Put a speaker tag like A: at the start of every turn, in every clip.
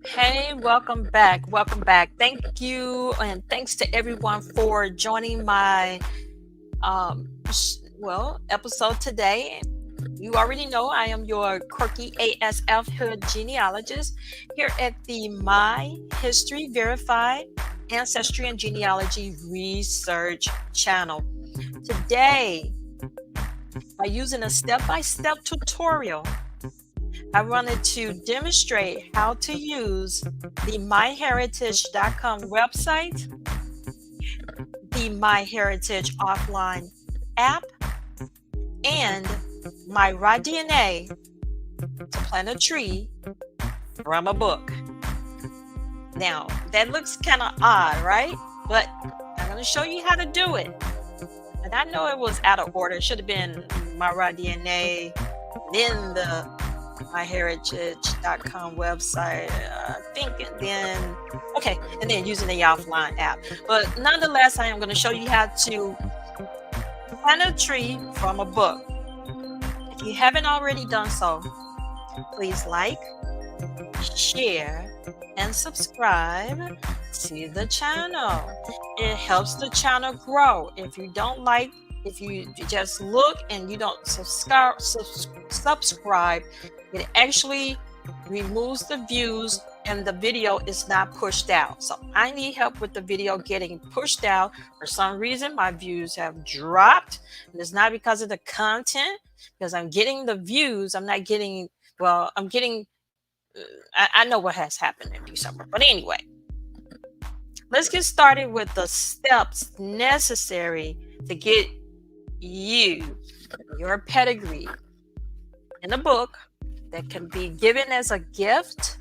A: Hey, welcome back. Welcome back. Thank you, and thanks to everyone for joining my episode today. You already know I am your quirky ASF hood genealogist here at the My History Verified Ancestry and Genealogy Research channel. Today, by using a step-by-step tutorial, I wanted to demonstrate how to use the MyHeritage.com website, the MyHeritage offline app, and my raw DNA to plant a tree from a book. Now, that looks kind of odd, right? But I'm going to show you how to do it. And I know it was out of order. It should have been my raw DNA, then the myheritage.com website, I think, and then using the offline app. But nonetheless, I am going to show you how to plant a tree from a book. If you haven't already done so, please like, share, and subscribe to the channel. It helps the channel grow. If you just look and you don't subscribe, it actually removes the views and the video is not pushed out. So I need help with the video getting pushed out. For some reason, my views have dropped. And it's not because of the content, because I'm getting the views. I'm not getting, I'm getting, I know what has happened in December. But anyway, let's get started with the steps necessary to get your pedigree in a book that can be given as a gift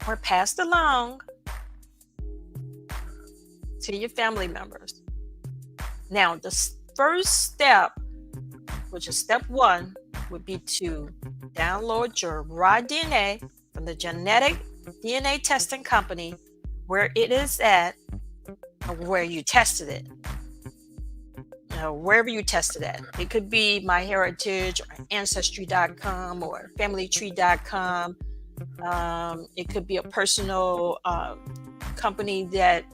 A: or passed along to your family members. Now, the first step, which is step 1, would be to download your raw DNA from the genetic DNA testing company where it is at, or where you tested it. Wherever you tested at. It could be MyHeritage or Ancestry.com or FamilyTree.com. It could be a personal company that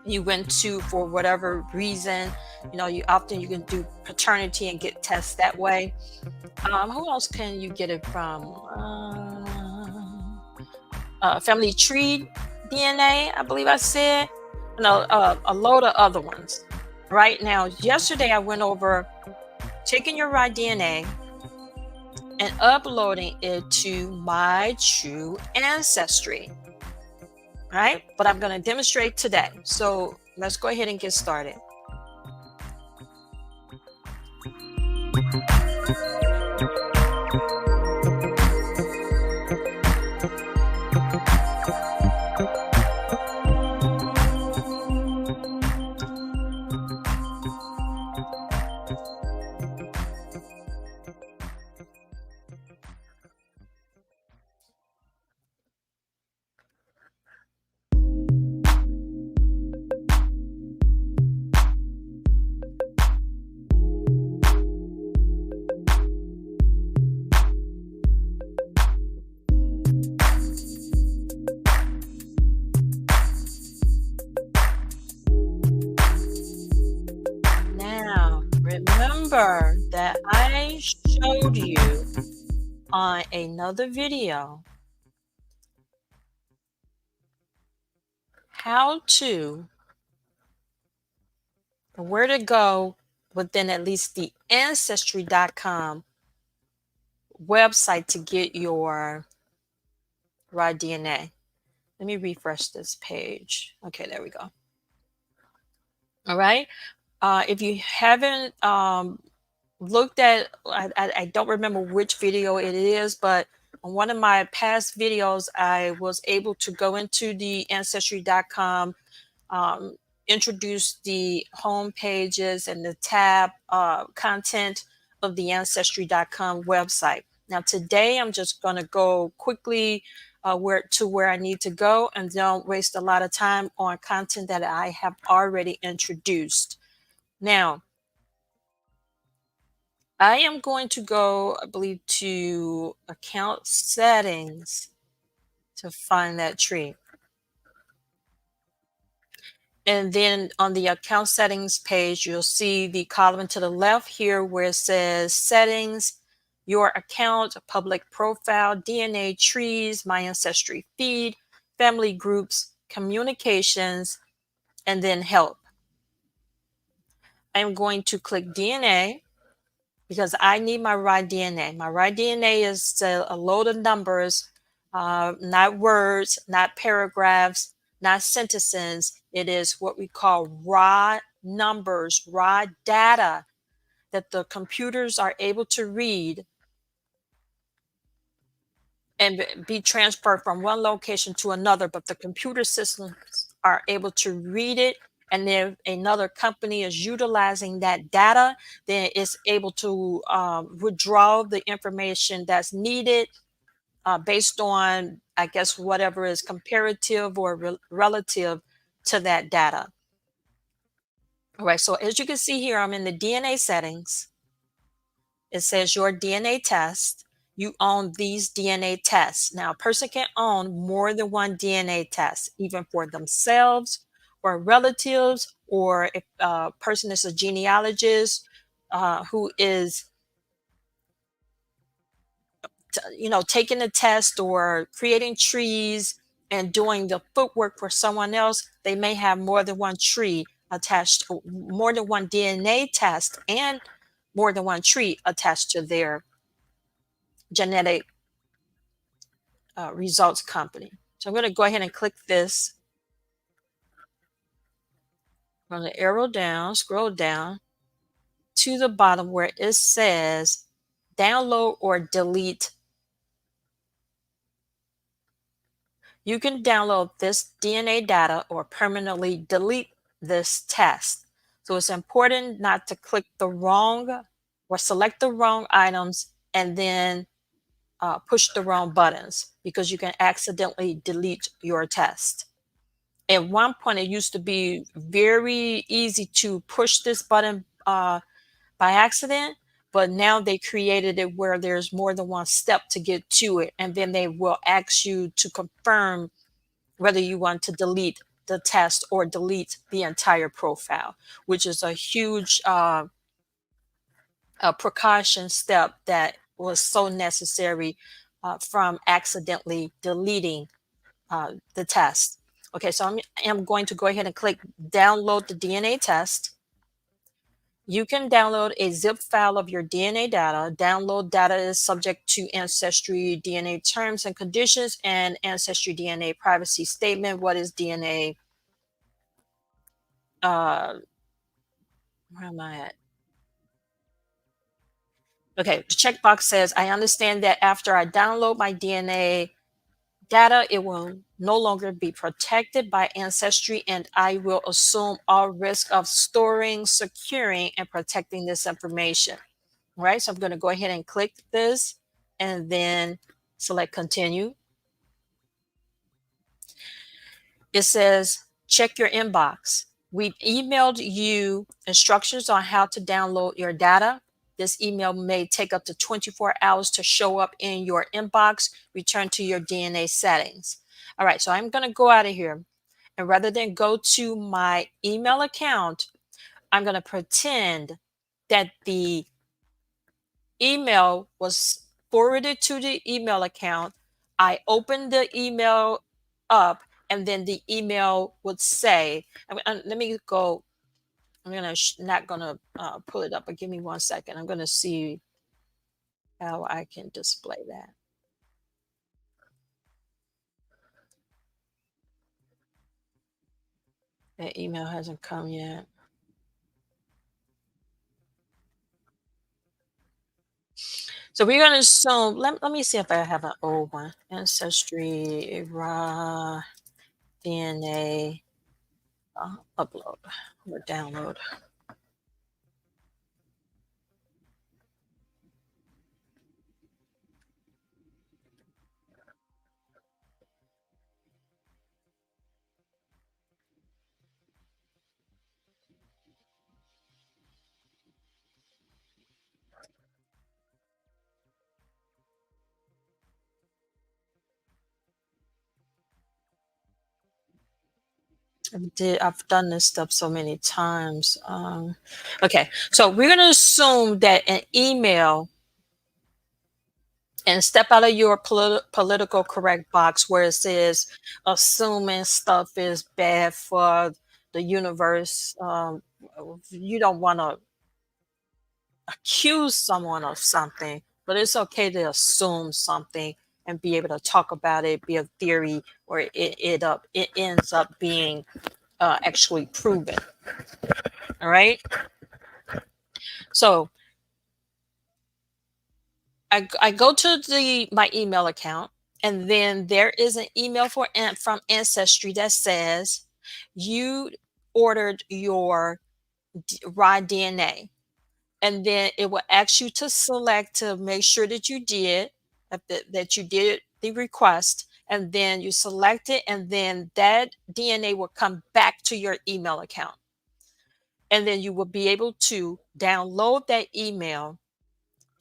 A: you went to for whatever reason. You can do paternity and get tests that way. Who else can you get it from? Family Tree DNA, I believe I said. A load of other ones. Right now, yesterday I went over taking your raw DNA and uploading it to my true ancestry. Right? But I'm going to demonstrate today. So let's go ahead and get started. Remember that I showed you on another video how to, where to go within at least the ancestry.com website to get your raw DNA. Let me refresh this page. Okay, there we go. All right. If you haven't looked at, I don't remember which video it is, but on one of my past videos, I was able to go into the ancestry.com, um, introduce the home pages and the tab content of the ancestry.com website. Now, today I'm just going to go quickly where I need to go and don't waste a lot of time on content that I have already introduced. Now, I am going to go, I believe, to account settings to find that tree. And then on the account settings page, you'll see the column to the left here where it says settings, your account, public profile, DNA trees, my ancestry feed, family groups, communications, and then help. I'm going to click DNA because I need my raw DNA. My raw DNA is a load of numbers, not words, not paragraphs, not sentences. It is what we call raw numbers, raw data that the computers are able to read and be transferred from one location to another, but the computer systems are able to read it. And if another company is utilizing that data, then it's able to withdraw the information that's needed based on, I guess, whatever is comparative or relative to that data. All right, so as you can see here, I'm in the DNA settings. It says your DNA test. You own these DNA tests. Now, a person can own more than one DNA test, even for themselves or relatives, or if a person is a genealogist who is, taking a test or creating trees and doing the footwork for someone else, they may have more than one tree attached, more than one DNA test, and more than one tree attached to their genetic results company. So I'm going to go ahead and click this. I'm going to arrow down, scroll down to the bottom where it says download or delete. You can download this DNA data or permanently delete this test. So it's important not to click the wrong or select the wrong items and then push the wrong buttons, because you can accidentally delete your test. At one point, it used to be very easy to push this button by accident, but now they created it where there's more than one step to get to it, and then they will ask you to confirm whether you want to delete the test or delete the entire profile, which is a huge precaution step that was so necessary from accidentally deleting the test. Okay, so I'm going to go ahead and click download the DNA test. You can download a zip file of your DNA data. Download data is subject to Ancestry DNA terms and conditions and Ancestry DNA privacy statement. What is DNA? Where am I at? Okay, the checkbox says, I understand that after I download my DNA data, it will no longer be protected by Ancestry, and I will assume all risk of storing, securing, and protecting this information. All right, so I'm going to go ahead and click this and then select continue. It says, check your inbox. We've emailed you instructions on how to download your data. This email may take up to 24 hours to show up in your inbox. Return to your DNA settings. All right, so I'm going to go out of here. And rather than go to my email account, I'm going to pretend that the email was forwarded to the email account. I opened the email up, and then the email would say, let me go. I'm gonna not gonna pull it up, but give me 1 second. I'm gonna see how I can display that. That email hasn't come yet. So we're gonna assume. Let me see if I have an old one. Ancestry raw DNA upload or download. I've done this stuff so many times. Okay, so we're gonna assume that an email, and step out of your political correct box where it says assuming stuff is bad for the universe. You don't want to accuse someone of something, but it's okay to assume something and be able to talk about it, be a theory, or it ends up being actually proven. All right. So I go to my email account, and then there is an email from Ancestry that says you ordered your raw DNA, and then it will ask you to select to make sure that you did that you did the request, and then you select it, and then that DNA will come back to your email account, and then you will be able to download that email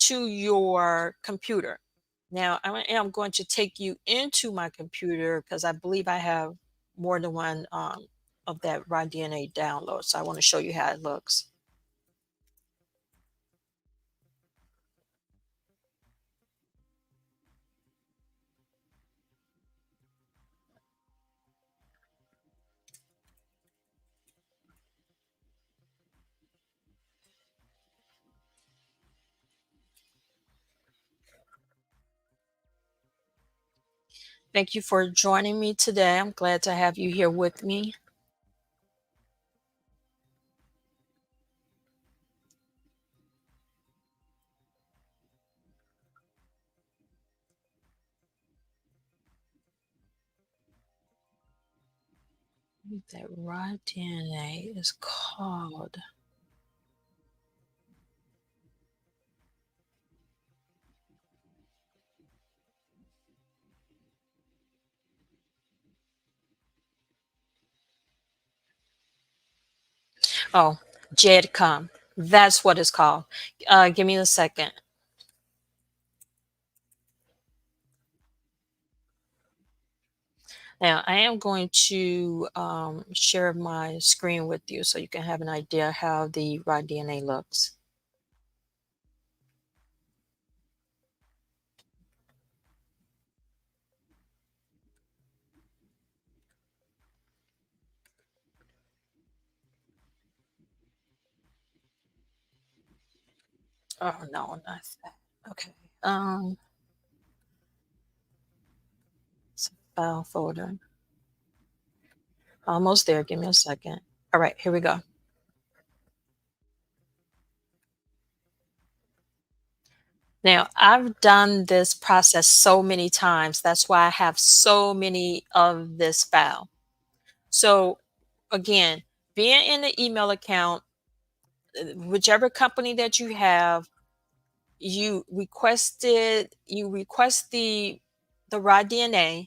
A: to your computer. Now, I am going to take you into my computer because I believe I have more than one of that raw DNA download. So I want to show you how it looks. Thank you for joining me today. I'm glad to have you here with me. That raw DNA is called. Oh, JEDCOM. That's what it's called. Give me a second. Now, I am going to share my screen with you so you can have an idea how the raw DNA looks. Oh, no, not that. Okay. Um, it's a file folder. Almost there. Give me a second. All right, here we go. Now, I've done this process so many times. That's why I have so many of this file. So, again, being in the email account, whichever company that you have, you request the raw DNA.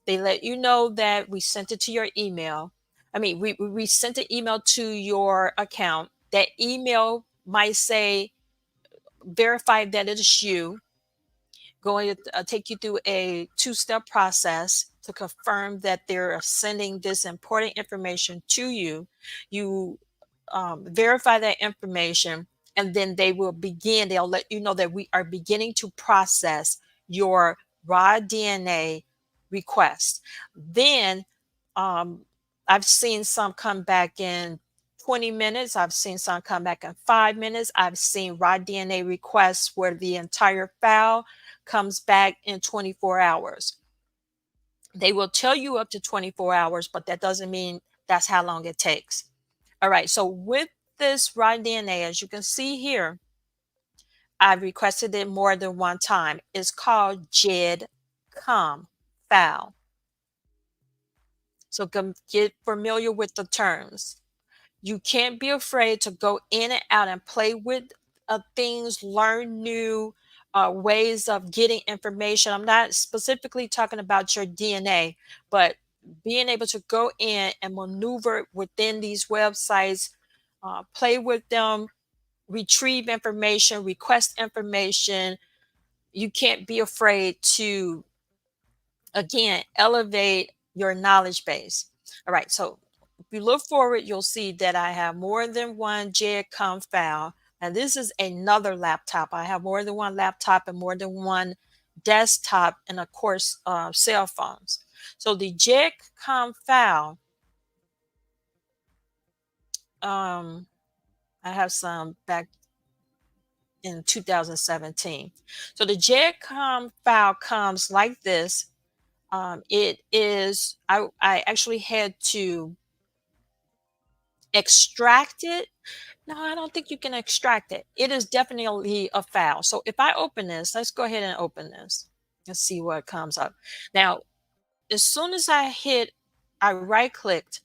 A: They let you know that we sent it to your email. I mean, we sent an email to your account. That email might say verify that it is you, going to take you through a two-step process to confirm that they're sending this important information to you. You verify that information, and then they'll let you know that we are beginning to process your raw DNA request. Then um, I've seen some come back in 20 minutes. I've seen some come back in 5 minutes. I've seen raw DNA requests where the entire file comes back in 24 hours. They will tell you up to 24 hours, but that doesn't mean that's how long it takes. All right, so with this raw DNA, as you can see here, I've requested it more than one time. It's called GED-COM file. So get familiar with the terms. You can't be afraid to go in and out and play with things, learn new ways of getting information. I'm not specifically talking about your DNA, but being able to go in and maneuver within these websites, play with them, retrieve information, request information. You can't be afraid to, again, elevate your knowledge base. All right, so if you look forward, you'll see that I have more than one JEDCOM file. And this is another laptop. I have more than one laptop and more than one desktop, and of course, cell phones. So the JEDCOM file, I have some back in 2017. So the JEDCOM file comes like this. It is, I actually had to extract it. No, I don't think you can extract it. It is definitely a file. So if I open this, let's go ahead and open this. Let's see what comes up. Now, as soon as I right clicked,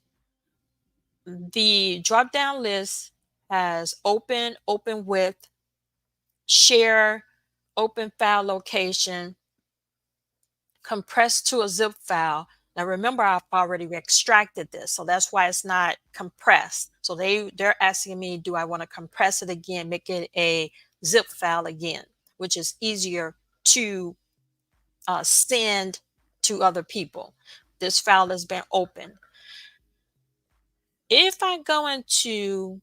A: the drop down list has open with, share, open file location, compressed to a zip file. Now remember, I've already extracted this, so that's why it's not compressed. So they're asking me, do I want to compress it again, make it a zip file again, which is easier to send to other people. This file has been opened. If I go into,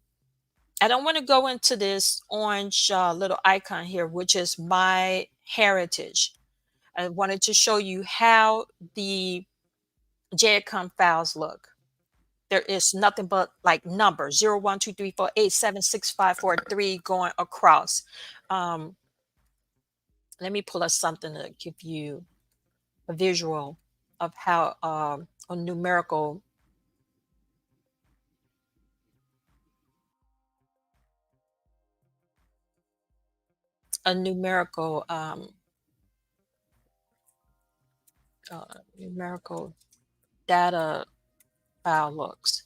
A: I don't want to go into this orange little icon here, which is my heritage. I wanted to show you how the JEDCOM files look. There is nothing but like numbers 0, 1, 2, 3, 4, 8, 7, 6, 5, 4, 3 going across. Um, Let me pull up something to give you a visual of how a numerical data file looks.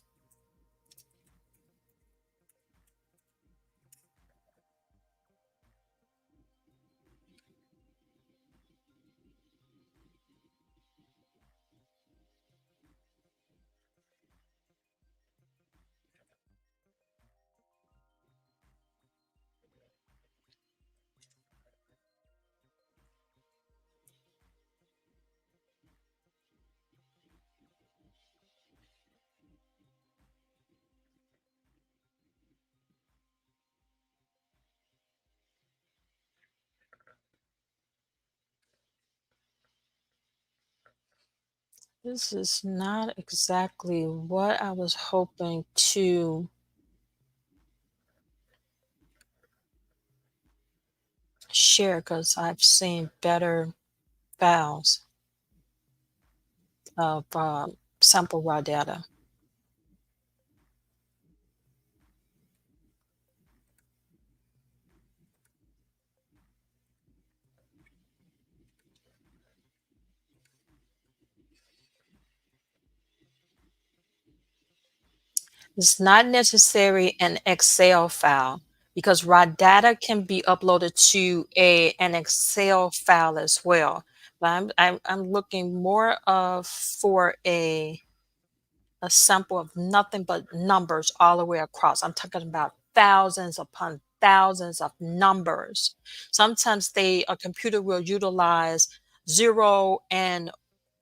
A: This is not exactly what I was hoping to share, because I've seen better files of sample raw data. It's not necessary an Excel file, because raw data can be uploaded to an Excel file as well. But I'm looking more of for a sample of nothing but numbers all the way across. I'm talking about thousands upon thousands of numbers. Sometimes a computer will utilize 0 and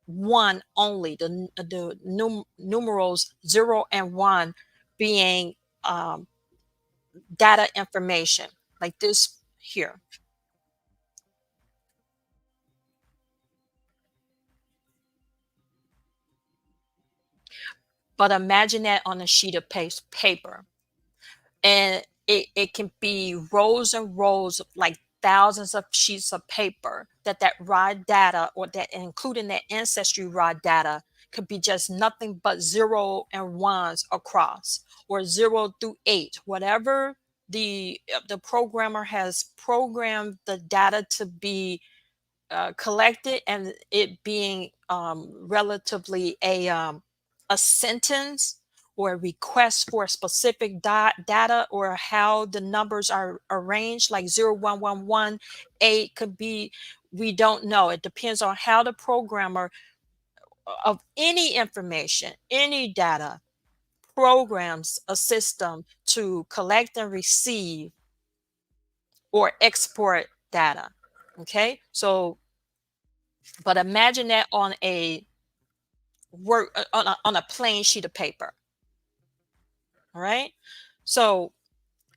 A: 1 only, the numerals 0 and 1 being data information like this here. But imagine that on a sheet of paper. And it can be rows and rows of like thousands of sheets of paper that raw data, or that including that ancestry raw data, could be just nothing but zero and ones across, or 0 through 8, whatever the programmer has programmed the data to be collected, and it being relatively a sentence or a request for specific data, or how the numbers are arranged, like 0 1 1 1 8 could be, we don't know. It depends on how the programmer of any information, any data, programs a system to collect and receive or export data. Okay, so but imagine that on a on a plain sheet of paper. All right. So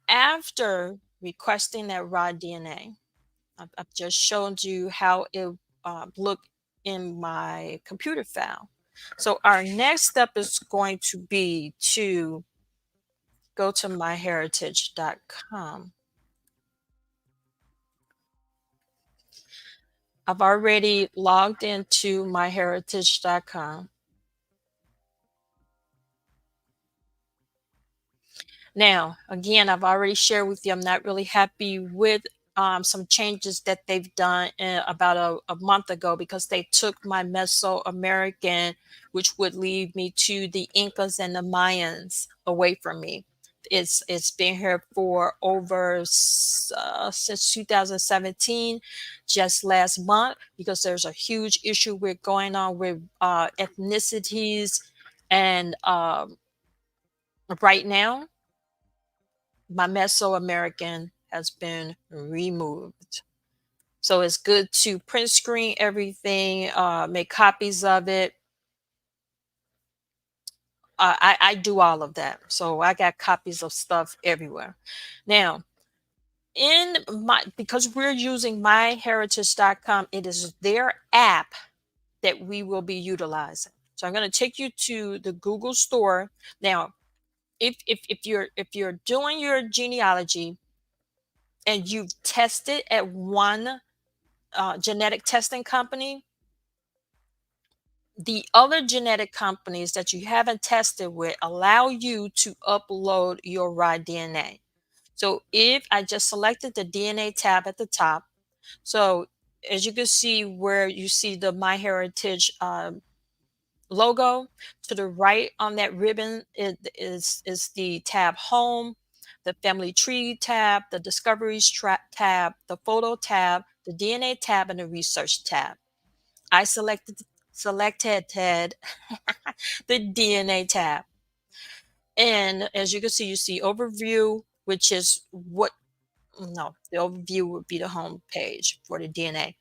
A: after requesting that raw DNA, I've just shown you how it looked in my computer file. So our next step is going to be to go to myheritage.com. I've already logged into myheritage.com. Now, again, I've already shared with you, I'm not really happy with some changes that they've done about a month ago, because they took my Mesoamerican, which would lead me to the Incas and the Mayans, away from me. It's been here for over since 2017, just last month, because there's a huge issue with going on with ethnicities, and right now my Mesoamerican has been removed. So it's good to print screen everything, make copies of it. I do all of that. So I got copies of stuff everywhere. Now, in my, because we're using myheritage.com, it is their app that we will be utilizing. So I'm going to take you to the Google store. Now, if you're doing your genealogy and you've tested at one genetic testing company, the other genetic companies that you haven't tested with allow you to upload your raw DNA. So if I just selected the DNA tab at the top, so as you can see where you see the MyHeritage logo, to the right on that ribbon is the tab Home, the Family Tree tab, the Discoveries tab, the Photo tab, the DNA tab, and the Research tab. I selected the DNA tab. And as you can see, you see overview, which is what, no, the overview would be the home page for the DNA.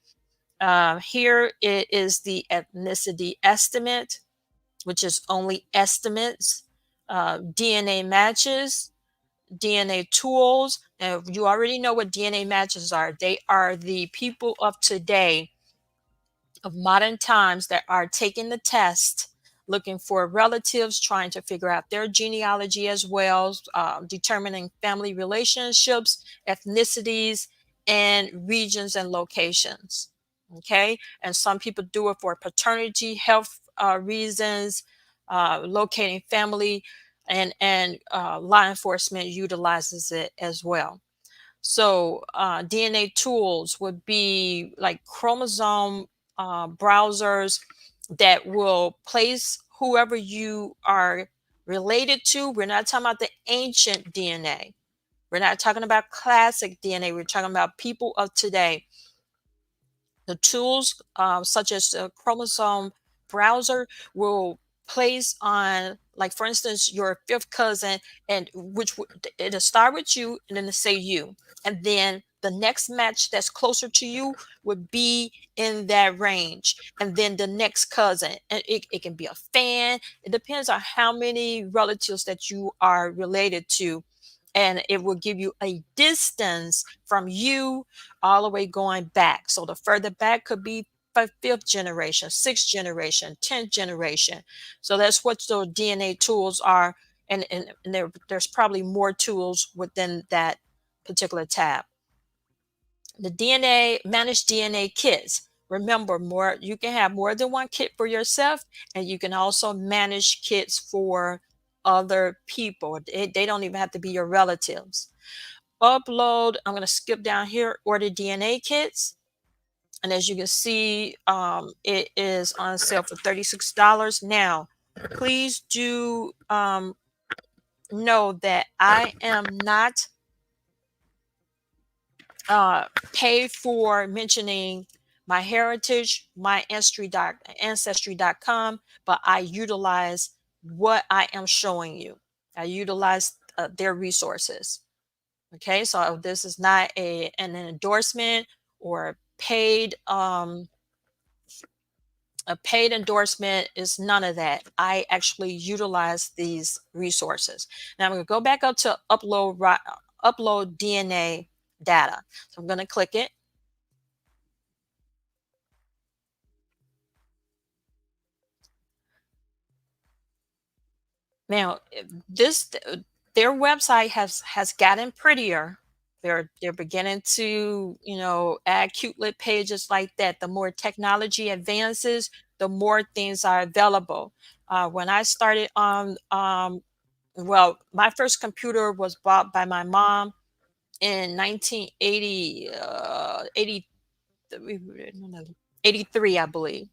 A: Here it is the ethnicity estimate, which is only estimates, DNA matches, DNA tools. And you already know what DNA matches are. They are the people of today, of modern times, that are taking the test, looking for relatives, trying to figure out their genealogy as well, determining family relationships, ethnicities, and regions and locations. Okay. And some people do it for paternity, health reasons, locating family, and law enforcement utilizes it as well. So DNA tools would be like chromosome browsers that will place whoever you are related to. We're not talking about the ancient DNA. We're not talking about classic DNA. We're talking about people of today. The tools, such as the chromosome browser, will place on, like for instance, your fifth cousin, and it'll start with you, and then it'll say you, and then the next match that's closer to you would be in that range, and then the next cousin, and it can be a fan. It depends on how many relatives that you are related to. and it will give you a distance from you all the way going back. So the further back could be fifth generation, sixth generation, 10th generation. So that's what those DNA tools are. And there's probably more tools within that particular tab. The DNA, managed DNA kits. Remember, more you can have more than one kit for yourself, and you can also manage kits for other people. They don't even have to be your relatives. Upload, I'm going to skip down here, order DNA kits. And as you can see, it is on sale for $36. Now, please do know that I am not uh, paid for mentioning my heritage, my ancestry.com, but I utilize what I am showing you. I utilize their resources. Okay, so this is not an endorsement or a paid endorsement. Is none of that. I actually utilize these resources. Now I'm going to go back up to upload DNA data. So I'm going to click it. Now, this their website has gotten prettier. They're beginning to, add cutelet pages like that. The more technology advances, the more things are available. When I started on, well, my first computer was bought by my mom in 1980, 83, I believe.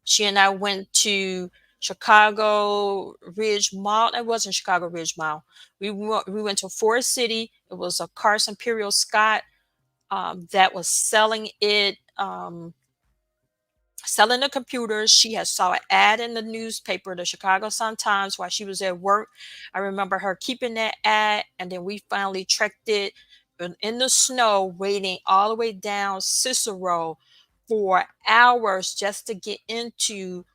A: She and I went to Chicago Ridge Mall. It wasn't Chicago Ridge Mall. We went to Forest City. It was a Carson Imperial Scott that was selling it. Selling the computers. She had saw an ad in the newspaper, the Chicago Sun-Times, while she was at work. I remember her keeping that ad, and then we finally trekked it in the snow, waiting all the way down Cicero for hours just to get into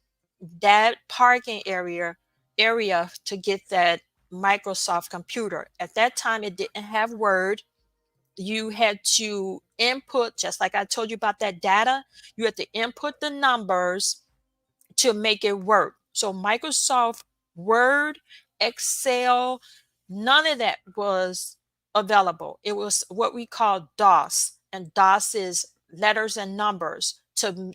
A: that parking area to get that Microsoft computer. At that time, it didn't have Word. You had to input, just like I told you about that data, you had to input the numbers to make it work. So Microsoft Word, Excel, none of that was available. It was what we call DOS, and DOS is letters and numbers to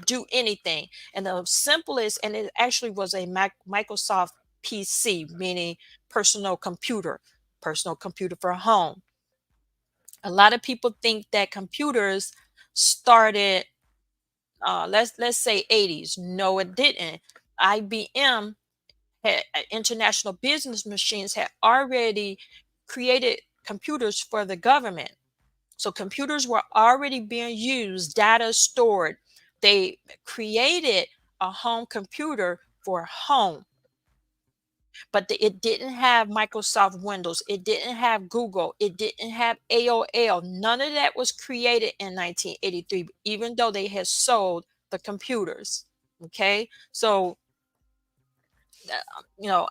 A: do anything. And the simplest, and it actually was a Microsoft PC, meaning personal computer for home. A lot of people think that computers started, let's say 80s. No, it didn't. IBM had International Business Machines had already created computers for the government. So computers were already being used, data stored. They created a home computer for home, but it didn't have Microsoft Windows. It didn't have Google. It didn't have AOL. None of that was created in 1983, even though they had sold the computers. Okay, so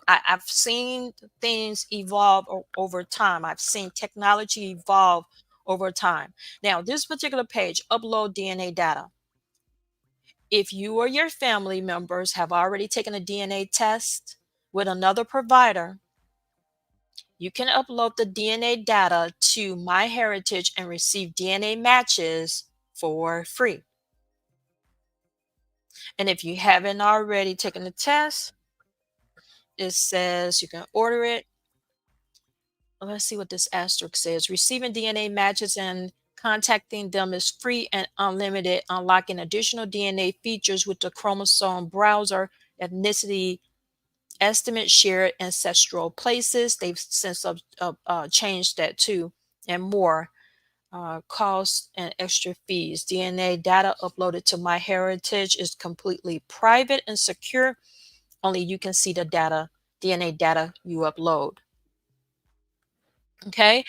A: I've seen things evolve over time. I've seen technology evolve over time. Now, this particular page, upload DNA data. If you or your family members have already taken a DNA test with another provider, you can upload the DNA data to MyHeritage and receive DNA matches for free. And if you haven't already taken the test, it says you can order it. Let's see what this asterisk says. Receiving DNA matches and contacting them is free and unlimited, unlocking additional DNA features with the chromosome browser, ethnicity estimate, shared ancestral places. They've since changed that too, and more. Costs and extra fees. DNA data uploaded to MyHeritage is completely private and secure. Only you can see the DNA data you upload. Okay,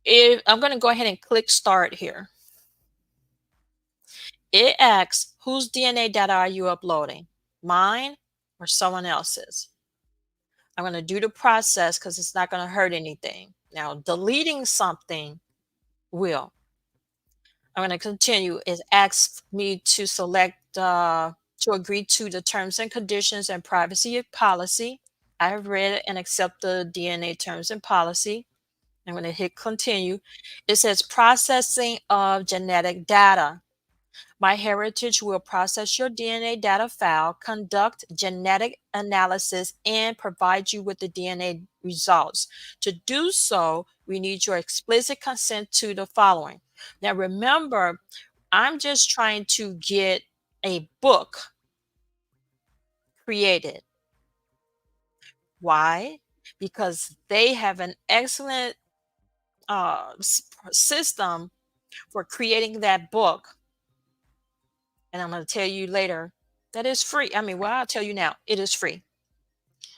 A: if I'm going to go ahead and click start here. It asks, whose DNA data are you uploading? Mine or someone else's? I'm going to do the process because it's not going to hurt anything. Now, deleting something will. I'm going to continue. It asks me to select, to agree to the terms and conditions and privacy policy. I have read and accept the DNA terms and policy. I'm going to hit continue. It says processing of genetic data. MyHeritage will process your DNA data file, conduct genetic analysis, and provide you with the DNA results. To do so, we need your explicit consent to the following. Now, remember, I'm just trying to get a book created. Why? Because they have an excellent system for creating that book. And I'm going to tell you later that is free. I mean, well, I'll tell you now, it is free.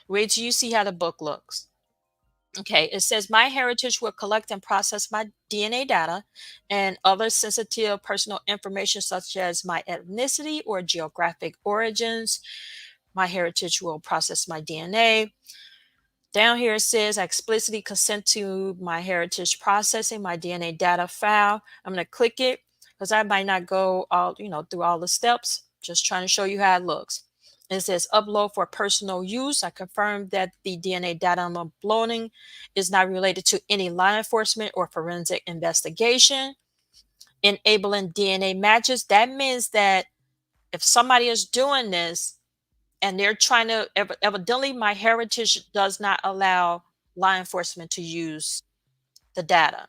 A: Wait till you see how the book looks. Okay, it says MyHeritage will collect and process my DNA data and other sensitive personal information such as my ethnicity or geographic origins. MyHeritage will process my DNA. Down here it says I explicitly consent to MyHeritage processing my DNA data file. I'm going to click it because I might not go all, through all the steps. Just trying to show you how it looks. It says upload for personal use. I confirm that the DNA data I'm uploading is not related to any law enforcement or forensic investigation. Enabling DNA matches. That means that if somebody is doing this, and they're trying to evidently MyHeritage does not allow law enforcement to use the data.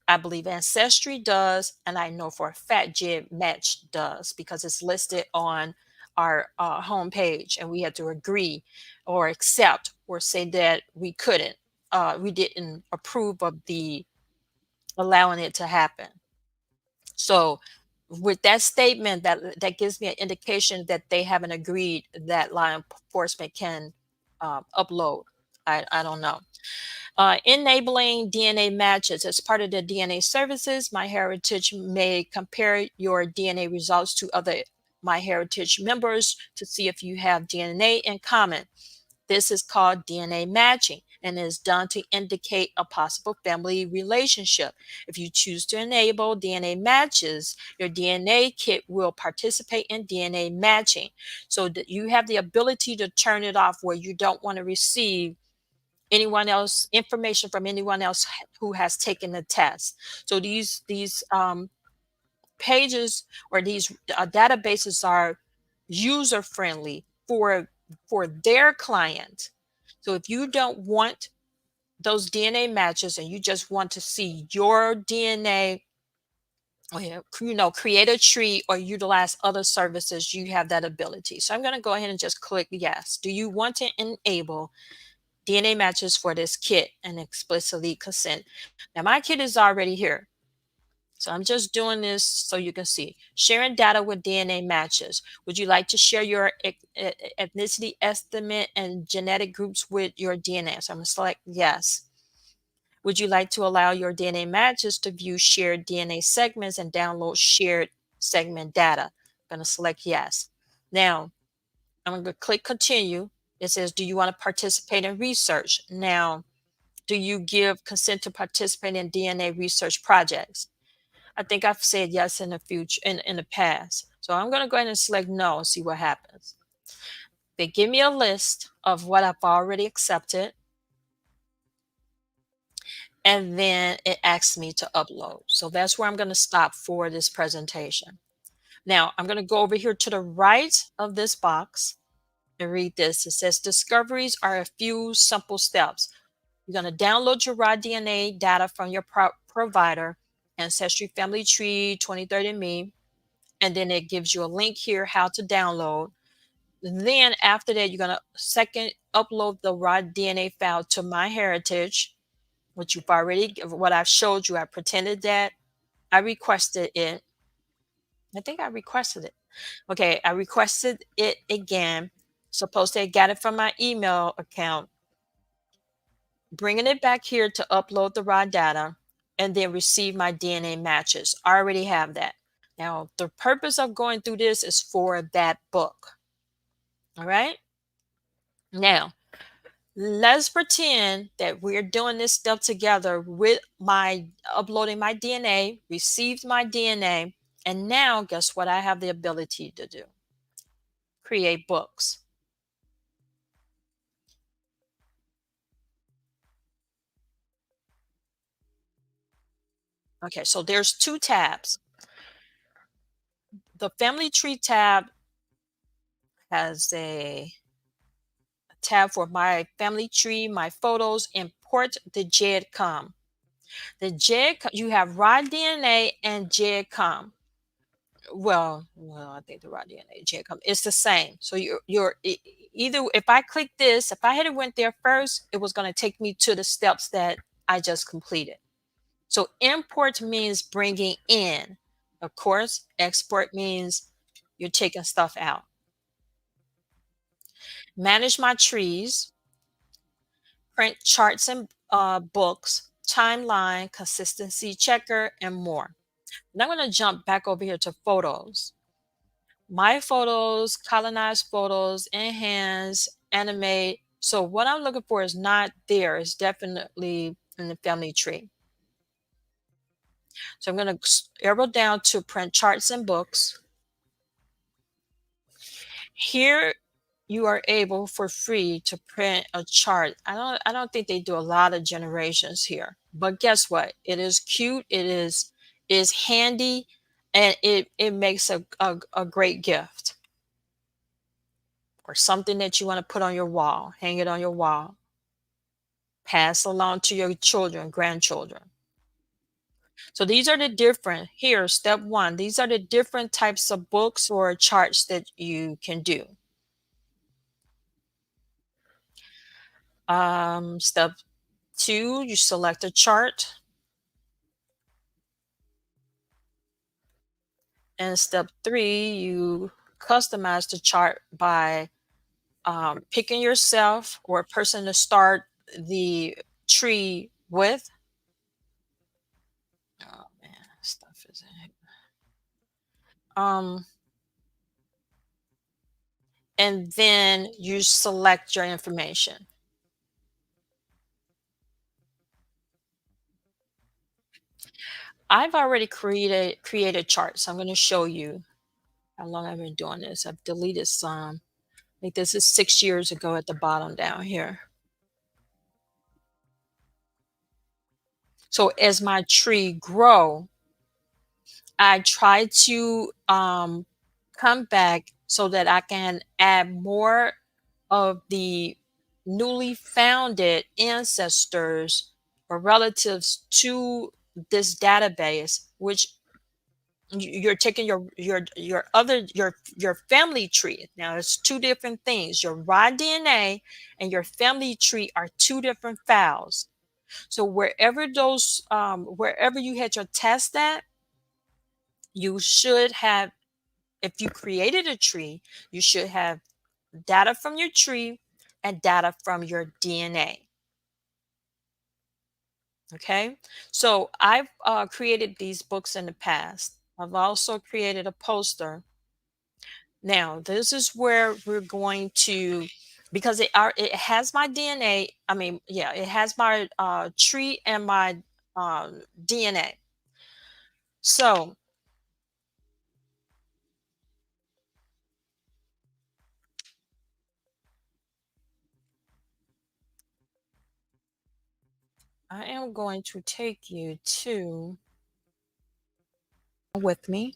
A: I believe Ancestry does, and I know for a fact Match does because it's listed on our homepage, and we had to agree or accept or say that we didn't approve of the allowing it to happen. So with that statement, that gives me an indication that they haven't agreed that law enforcement can upload. I don't know. Enabling DNA matches as part of the DNA services. MyHeritage may compare your DNA results to other MyHeritage members to see if you have DNA in common. This is called DNA matching and is done to indicate a possible family relationship. If you choose to enable DNA matches, your DNA kit will participate in DNA matching. So that you have the ability to turn it off where you don't want to receive anyone else information from anyone else who has taken the test. So these pages or these databases are user friendly for their client. So if you don't want those DNA matches and you just want to see your DNA, create a tree or utilize other services, you have that ability. So I'm going to go ahead and just click yes. Do you want to enable DNA matches for this kit and explicitly consent? Now my kit is already here. So I'm just doing this so you can see. Sharing data with DNA matches. Would you like to share your ethnicity estimate and genetic groups with your DNA? So I'm going to select yes. Would you like to allow your DNA matches to view shared DNA segments and download shared segment data? I'm going to select yes. Now, I'm going to click continue. It says, do you want to participate in research? Now, do you give consent to participate in DNA research projects? I think I've said yes in the future, in the past. So I'm going to go ahead and select no and see what happens. They give me a list of what I've already accepted. And then it asks me to upload. So that's where I'm going to stop for this presentation. Now I'm going to go over here to the right of this box and read this. It says discoveries are a few simple steps. You're going to download your raw DNA data from your provider, Ancestry, Family Tree, 23andMe, and then it gives you a link here how to download. Then after that, you're going to second upload the raw DNA file to MyHeritage, which you've already, what I've showed you. I pretended that I requested it. I think I requested it. Okay, I requested it again. Supposed to have got it from my email account. Bringing it back here to upload the raw data and then receive my DNA matches. I already have that. Now, the purpose of going through this is for that book. All right. Now, Let's pretend that we're doing this step together with my uploading my DNA, received my DNA, and now guess what I have the ability to do? Create books. Okay, so there's two tabs. The family tree tab has a tab for my family tree, my photos, import the JEDCOM. The JEDCOM, you have raw DNA and JEDCOM. Well, I think the raw DNA JEDCOM it's the same. So either if I click this, if I had went there first, it was going to take me to the steps that I just completed. So import means bringing in. Of course, export means you're taking stuff out. Manage my trees, print charts and books, timeline, consistency checker, and more. And I'm going to jump back over here to photos. My photos, colonized photos, enhance, animate. So what I'm looking for is not there. It's definitely in the family tree. So I'm going to arrow down to print charts and books. Here you are able for free to print a chart. I don't think they do a lot of generations here. But guess what? It is cute, it is handy, and it makes a great gift or something that you want to put on your wall, hang it on your wall, pass along to your children, grandchildren. So these are the different here, step one. These are the different types of books or charts that you can do. Step two, you select a chart. And step three, you customize the chart by picking yourself or a person to start the tree with. Oh man, stuff is in here. And then you select your information. I've already created charts. So I'm going to show you how long I've been doing this. I've deleted some. I think this is 6 years ago at the bottom down here. So as my tree grow, I try to come back so that I can add more of the newly founded ancestors or relatives to this database, which you're taking your family tree. Now it's two different things. Your raw DNA and your family tree are two different files. So wherever you had your test at, you should have, if you created a tree, you should have data from your tree and data from your DNA. Okay, so I've created these books in the past. I've also created a poster. Now, this is where we're going to, because it has my DNA. I mean, yeah, it has my tree and my DNA. So I am going to take you to with me.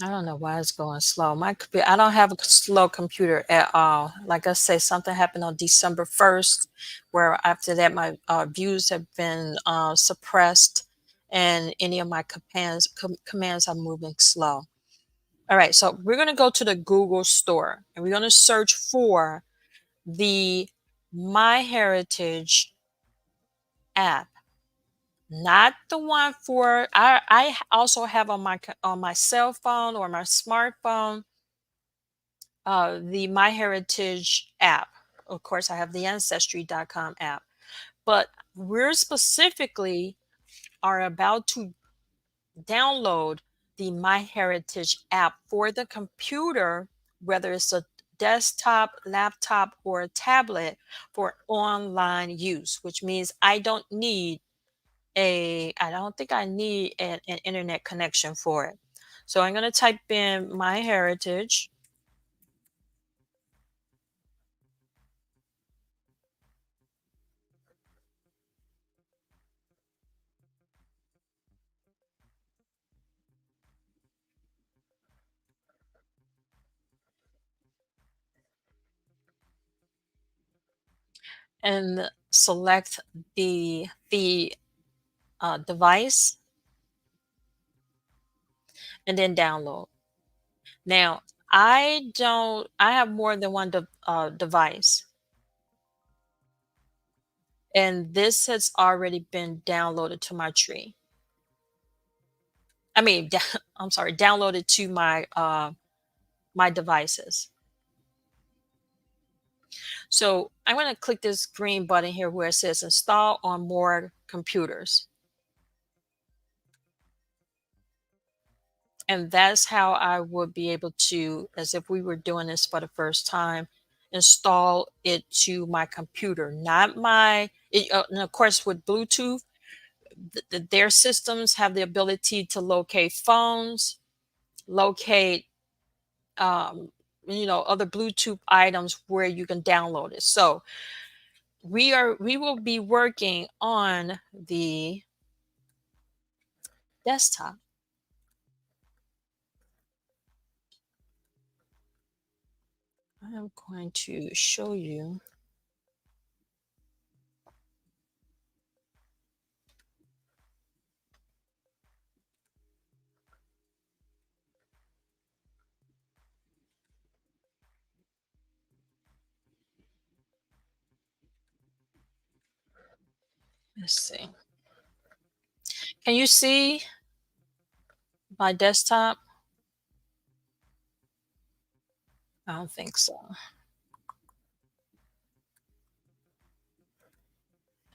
A: I don't know why it's going slow. I don't have a slow computer at all. Like I say, something happened on December 1st, where after that my views have been suppressed, and any of my commands are moving slow. All right, so we're going to go to the Google store, and we're going to search for the MyHeritage app, not the one for I also have on my cell phone or my smartphone, the MyHeritage app. of course, I have the ancestry.com app. But we're specifically are about to download the MyHeritage app for the computer, whether it's a desktop, laptop, or a tablet for online use, which means I don't think I need an internet connection for it. So I'm going to type in MyHeritage. And select the device and then download. Now, I have more than one device, and this has already been downloaded to my tree. I mean, I'm sorry, downloaded to my devices. So I'm going to click this green button here where it says install on more computers. And that's how I would be able to, as if we were doing this for the first time, install it to my computer, not and of course, with Bluetooth, their systems have the ability to locate phones, locate, um, other Bluetooth items where you can download it. So we will be working on the desktop. I'm going to show you. Let's see. Can you see my desktop? I don't think so.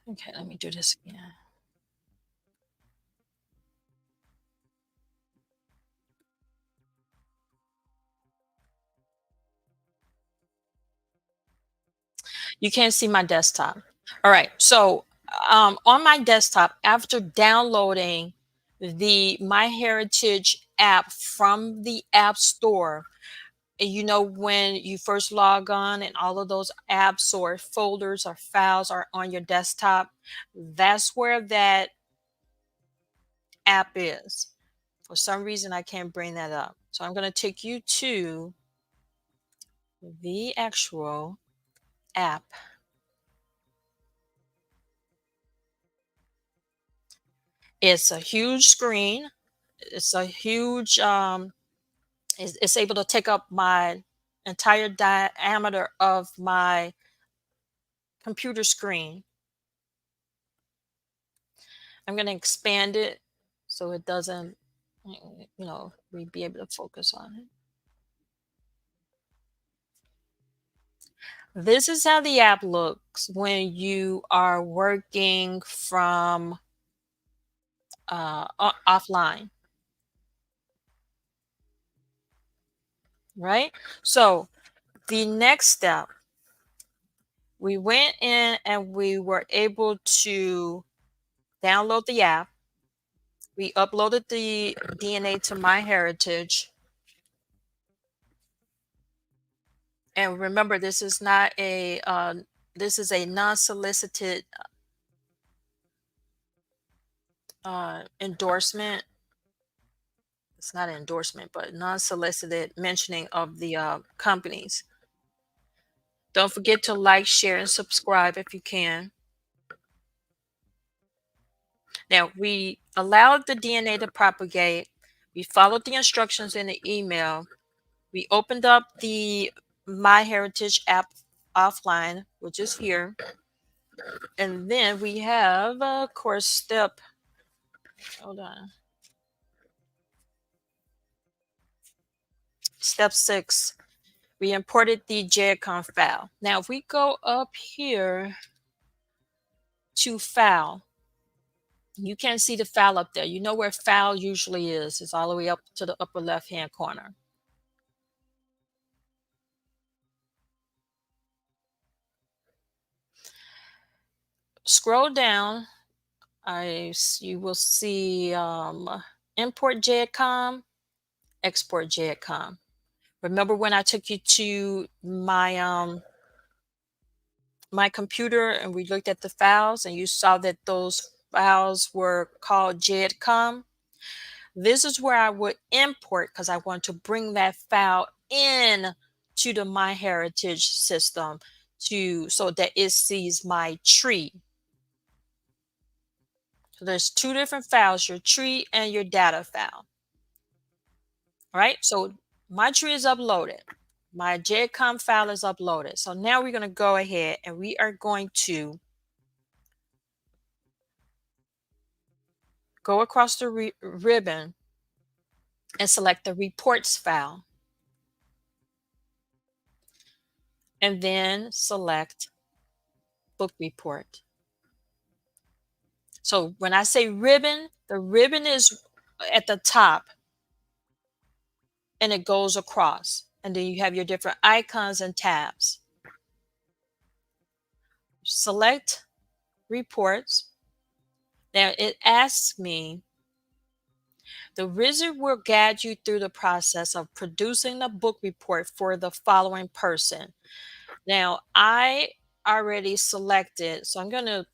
A: Okay, let me do this again. You can't see my desktop. All right. So on my desktop, after downloading the MyHeritage app from the App Store, and when you first log on and all of those apps or folders or files are on your desktop, that's where that app is. For some reason, I can't bring that up. So I'm going to take you to the actual app. It's a huge screen. It's a huge, it's able to take up my entire diameter of my computer screen. I'm going to expand it so it doesn't, we be able to focus on it. This is how the app looks when you are working from offline, right? So the next step, we went in and we were able to download the app. We uploaded the DNA to MyHeritage. And remember, this is a non-solicited endorsement. It's not an endorsement, but non-solicited mentioning of the companies. Don't forget to like, share, and subscribe if you can. Now, we allowed the DNA to propagate. We followed the instructions in the email. We opened up the MyHeritage app offline, which is here. And then we have, of course, hold on. Step 6, We imported the JCOM file. Now, if we go up here to file, you can see the file up there. You know where file usually is. It's all the way up to the upper left-hand corner. Scroll down. You will see import JCOM, export JCOM. Remember when I took you to my computer and we looked at the files and you saw that those files were called JCOM? This is where I would import because I want to bring that file in to the MyHeritage system so that it sees my tree. So there's two different files, your tree and your data file. All right, so my tree is uploaded. My JCOM file is uploaded. So now we're going to go ahead and we are going to go across the ribbon and select the reports file. And then select book report. So when I say ribbon, the ribbon is at the top and it goes across. And then you have your different icons and tabs. Select reports. Now it asks me, the wizard will guide you through the process of producing the book report for the following person. Now I already selected, so I'm going to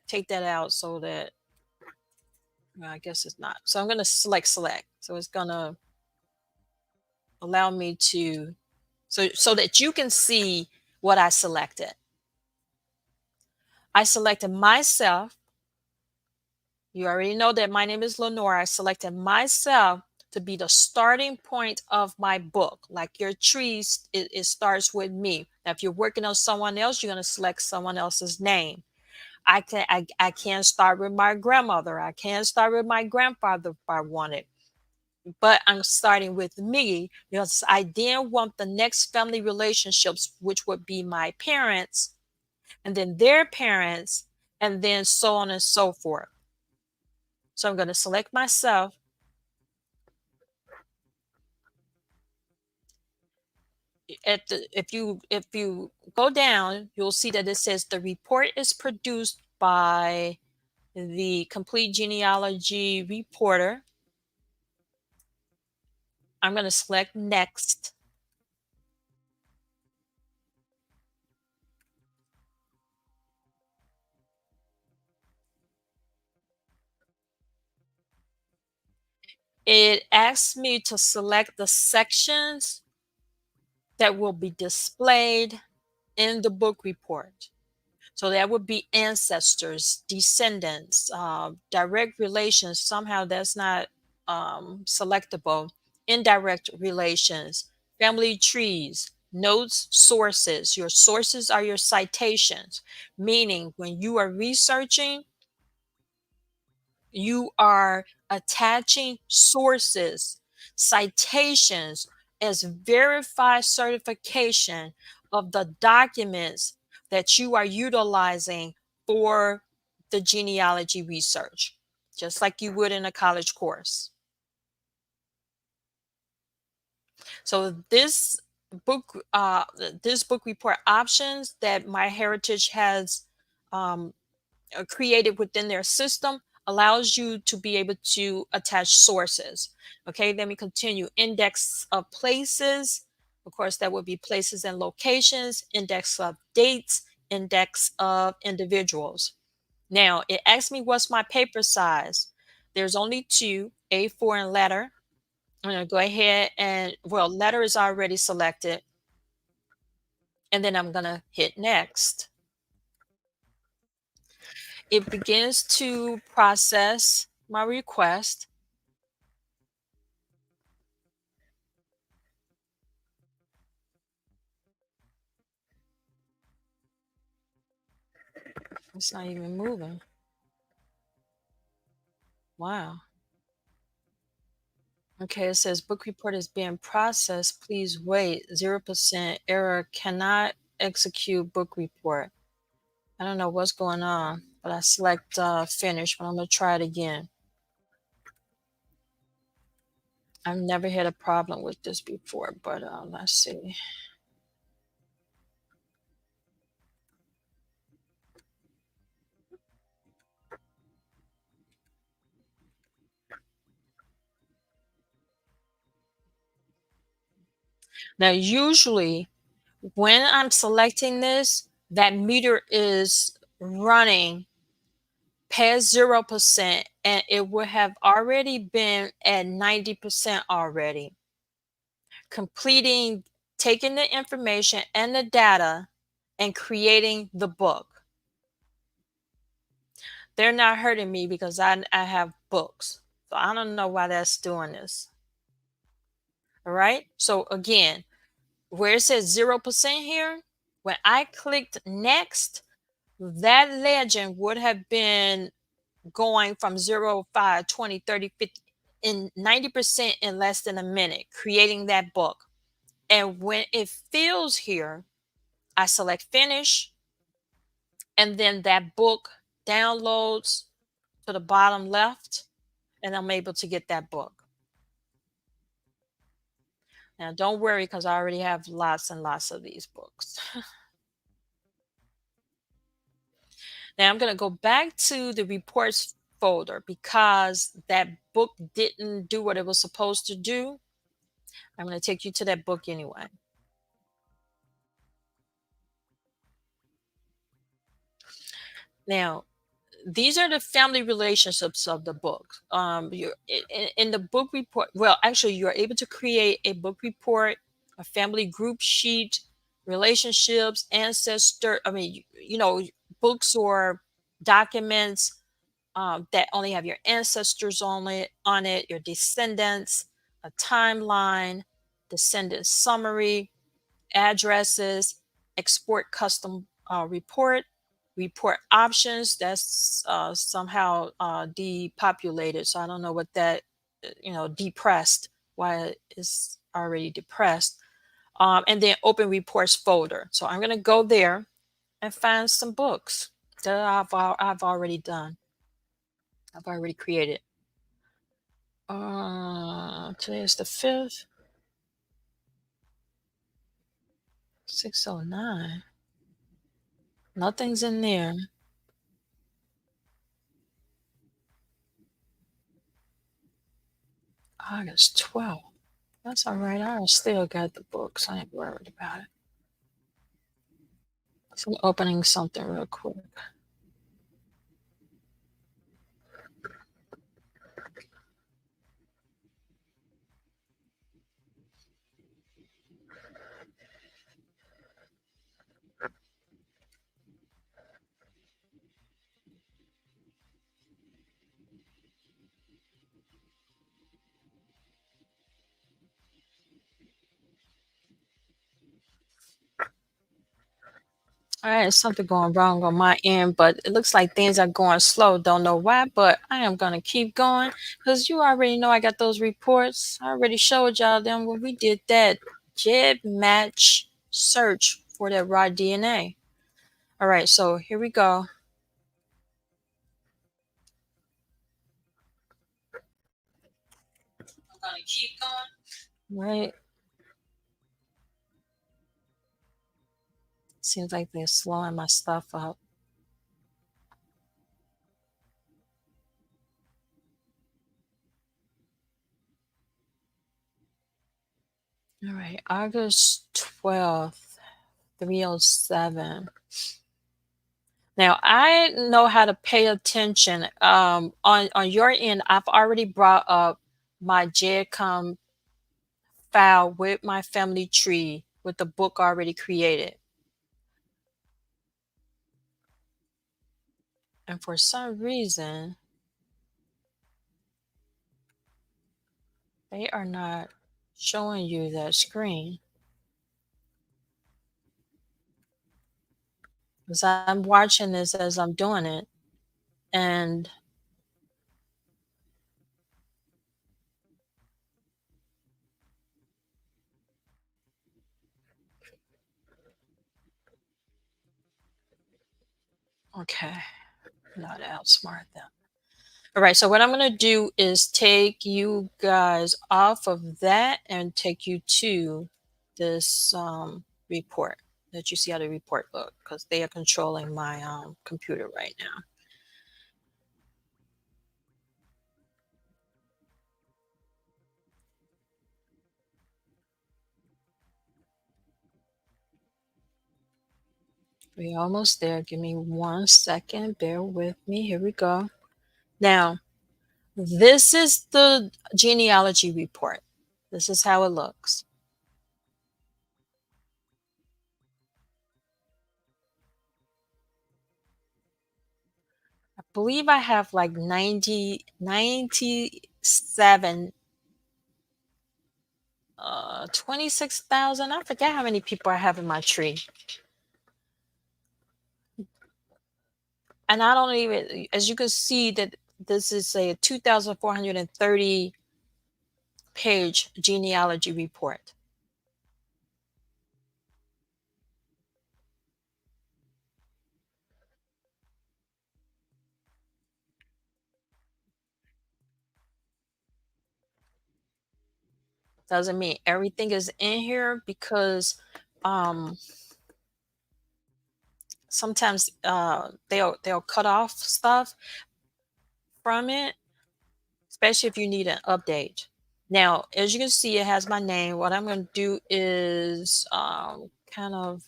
A: take that out so that, well, I guess it's not. So I'm going to select. So it's going to allow me to, so that you can see what I selected. I selected myself. You already know that my name is Lenora. I selected myself to be the starting point of my book. Like your trees, it starts with me. Now, if you're working on someone else, you're going to select someone else's name. I can't start with my grandmother. I can't start with my grandfather if I wanted. But I'm starting with me because I then want the next family relationships, which would be my parents, and then their parents, and then so on and so forth. So I'm going to select myself. If you go down, you'll see that it says the report is produced by the Complete Genealogy Reporter. I'm going to select next. It asks me to select the sections that will be displayed in the book report. So that would be ancestors, descendants, direct relations. Somehow that's not selectable. Indirect relations, family trees, notes, sources. Your sources are your citations, meaning when you are researching, you are attaching sources, citations as verified certification of the documents that you are utilizing for the genealogy research, just like you would in a college course. So this book report options that MyHeritage has created within their system allows you to be able to attach sources. Okay, then we continue. Index of places. Of course, that would be places and locations. Index of dates. Index of individuals. Now, it asks me what's my paper size. There's only two, A4 and letter. I'm going to go ahead and, well, letter is already selected. And then I'm going to hit next. It begins to process my request. It's not even moving. Wow. Okay, it says book report is being processed. Please wait. 0% error, cannot execute book report. I don't know what's going on, but I select finish, but I'm going to try it again. I've never had a problem with this before, but let's see. Now, usually when I'm selecting this, that meter is running past 0%, and it would have already been at 90% already, completing, taking the information and the data and creating the book. They're not hurting me because I have books. So I don't know why that's doing this. All right. So again, where it says 0% here, when I clicked next, that legend would have been going from 0, 5, 20, 30, 50 in 90% in less than a minute, creating that book. And when it fills here, I select finish, and then that book downloads to the bottom left, and I'm able to get that book. Now, don't worry because I already have lots and lots of these books. Now, I'm going to go back to the reports folder because that book didn't do what it was supposed to do. I'm going to take you to that book anyway. Now, these are the family relationships of the book. You're in the book report. Well, actually, you're able to create a book report, a family group sheet, relationships, ancestor. I mean, books or documents that only have your ancestors on it, your descendants, a timeline, descendant summary, addresses, export custom report options. That's somehow depopulated. So I don't know what that, depressed, why it's already depressed. And then open reports folder. So I'm going to go there and find some books that I've already done. I've already created. Today is the 5th, 609. Nothing's in there. August 12th. That's all right. I still got the books. I ain't worried about it. So I'm opening something real quick. All right, something going wrong on my end, but it looks like things are going slow. Don't know why, but I am gonna keep going because you already know I got those reports. I already showed y'all them when we did that Jeb match search for that raw DNA. All right, so here we go. I'm gonna keep going. Right. Seems like they're slowing my stuff up. All right, August 12th, 307. Now I know how to pay attention. On your end, I've already brought up my JCOM file with my family tree with the book already created. And for some reason, they are not showing you that screen. Because I'm watching this as I'm doing it. And Okay, not outsmart them. All right, so what I'm going to do is take you guys off of that and take you to this report that you see how the report look because they are controlling my computer right now. We're almost there. Give me 1 second. Bear with me. Here we go. Now, this is the genealogy report. This is how it looks. I believe I have like 97, 26,000. I forget how many people I have in my tree. And I don't even, as you can see, that this is a 2,430 page genealogy report. Doesn't mean everything is in here because um, sometimes they'll cut off stuff from it, especially if you need an update. Now, as you can see, it has my name. What I'm going to do is kind of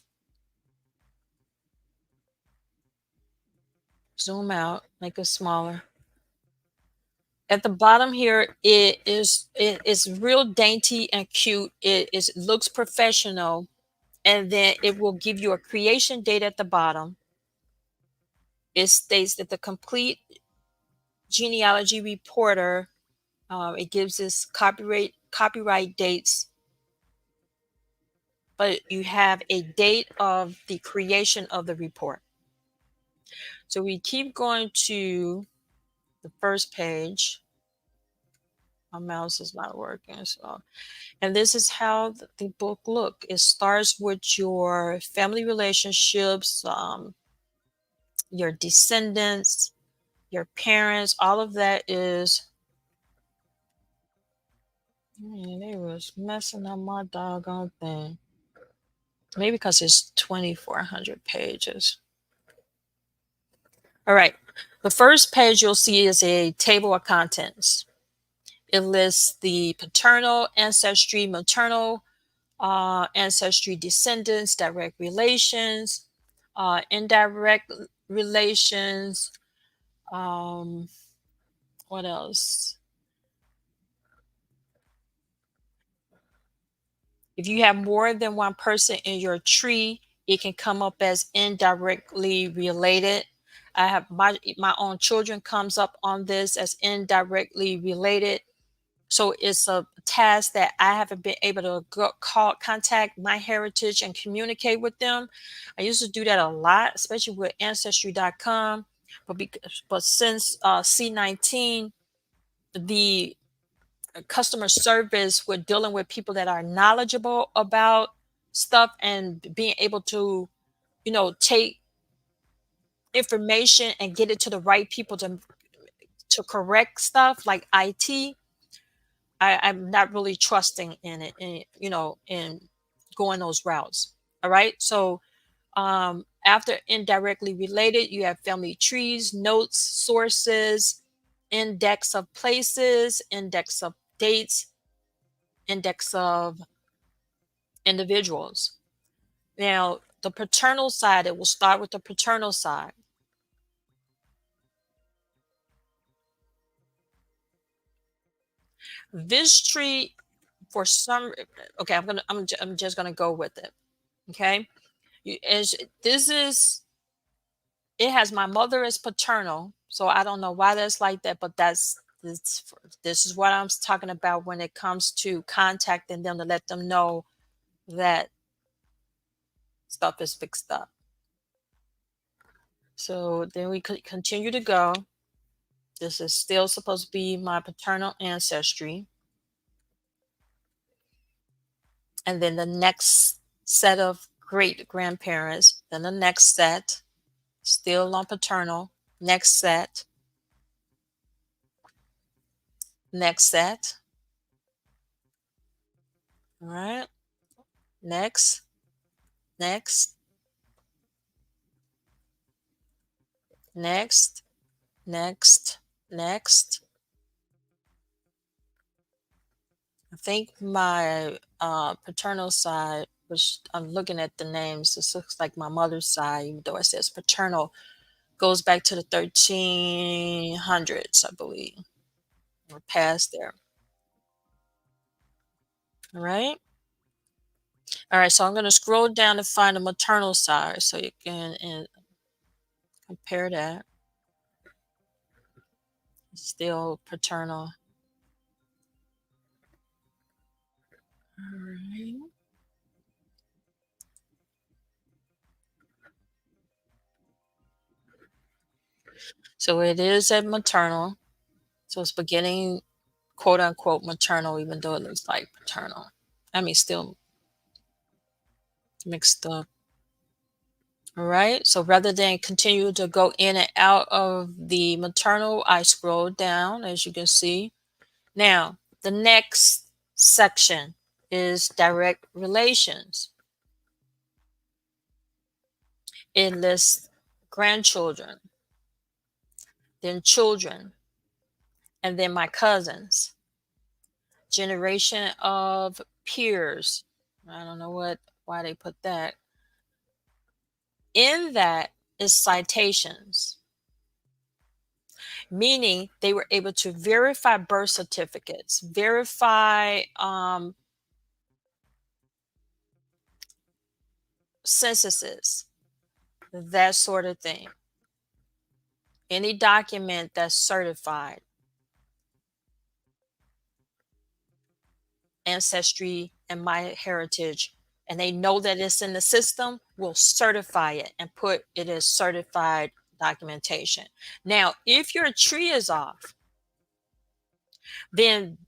A: zoom out, make it smaller. At the bottom here, it is real dainty and cute. It looks professional, and then it will give you a creation date at the bottom. It states that the complete genealogy reporter. It gives us copyright dates, but you have a date of the creation of the report. So we keep going to the first page. My mouse is not working, so and this is how the book look. It starts with your family relationships, your descendants, your parents. All of that is. Man, they was messing up my doggone thing. Maybe because it's 2,400 pages. All right. The first page you'll see is a table of contents. It lists the paternal ancestry, maternal ancestry, descendants, direct relations, indirect relations. Um, what else? If you have more than one person in your tree, it can come up as indirectly related. I have my own children comes up on this as indirectly related. So it's a task that I haven't been able to contact my heritage and communicate with them. I used to do that a lot, especially with ancestry.com. But since C19, the customer service, we're dealing with people that are knowledgeable about stuff and being able to, take information and get it to the right people to correct stuff like IT. I'm not really trusting in it, in going those routes. All right. So after indirectly related, you have family trees, notes, sources, index of places, index of dates, index of individuals. Now, the paternal side, it will start with the paternal side. This tree, for some, okay, I'm just gonna go with it. Okay, as this is, it has my mother as paternal, so I don't know why that's like that, but this is what I'm talking about when it comes to contacting them to let them know that stuff is fixed up. So then we could continue to go. This is still supposed to be my paternal ancestry. And then the next set of great grandparents, then the next set. Still on paternal. Next set. Next set. All right. Next. Next. Next. Next. Next. I think my paternal side, which I'm looking at the names, this looks like my mother's side, even though it says paternal, goes back to the 1300s, I believe. We're past there. All right. All right. So I'm going to scroll down to find the maternal side so you can compare that. Still paternal. All right. So it is at maternal. So it's beginning, quote unquote, maternal, even though it looks like paternal. I mean, still mixed up. All right. So rather than continue to go in and out of the maternal, I scroll down, as you can see. Now, the next section is direct relations. It lists grandchildren, then children, and then my cousins. Generation of peers. I don't know why they put that. In that is citations, meaning they were able to verify birth certificates, verify censuses, that sort of thing. Any document that's certified, Ancestry and My Heritage, and they know that it's in the system, will certify it and put it as certified documentation. Now, if your tree is off, then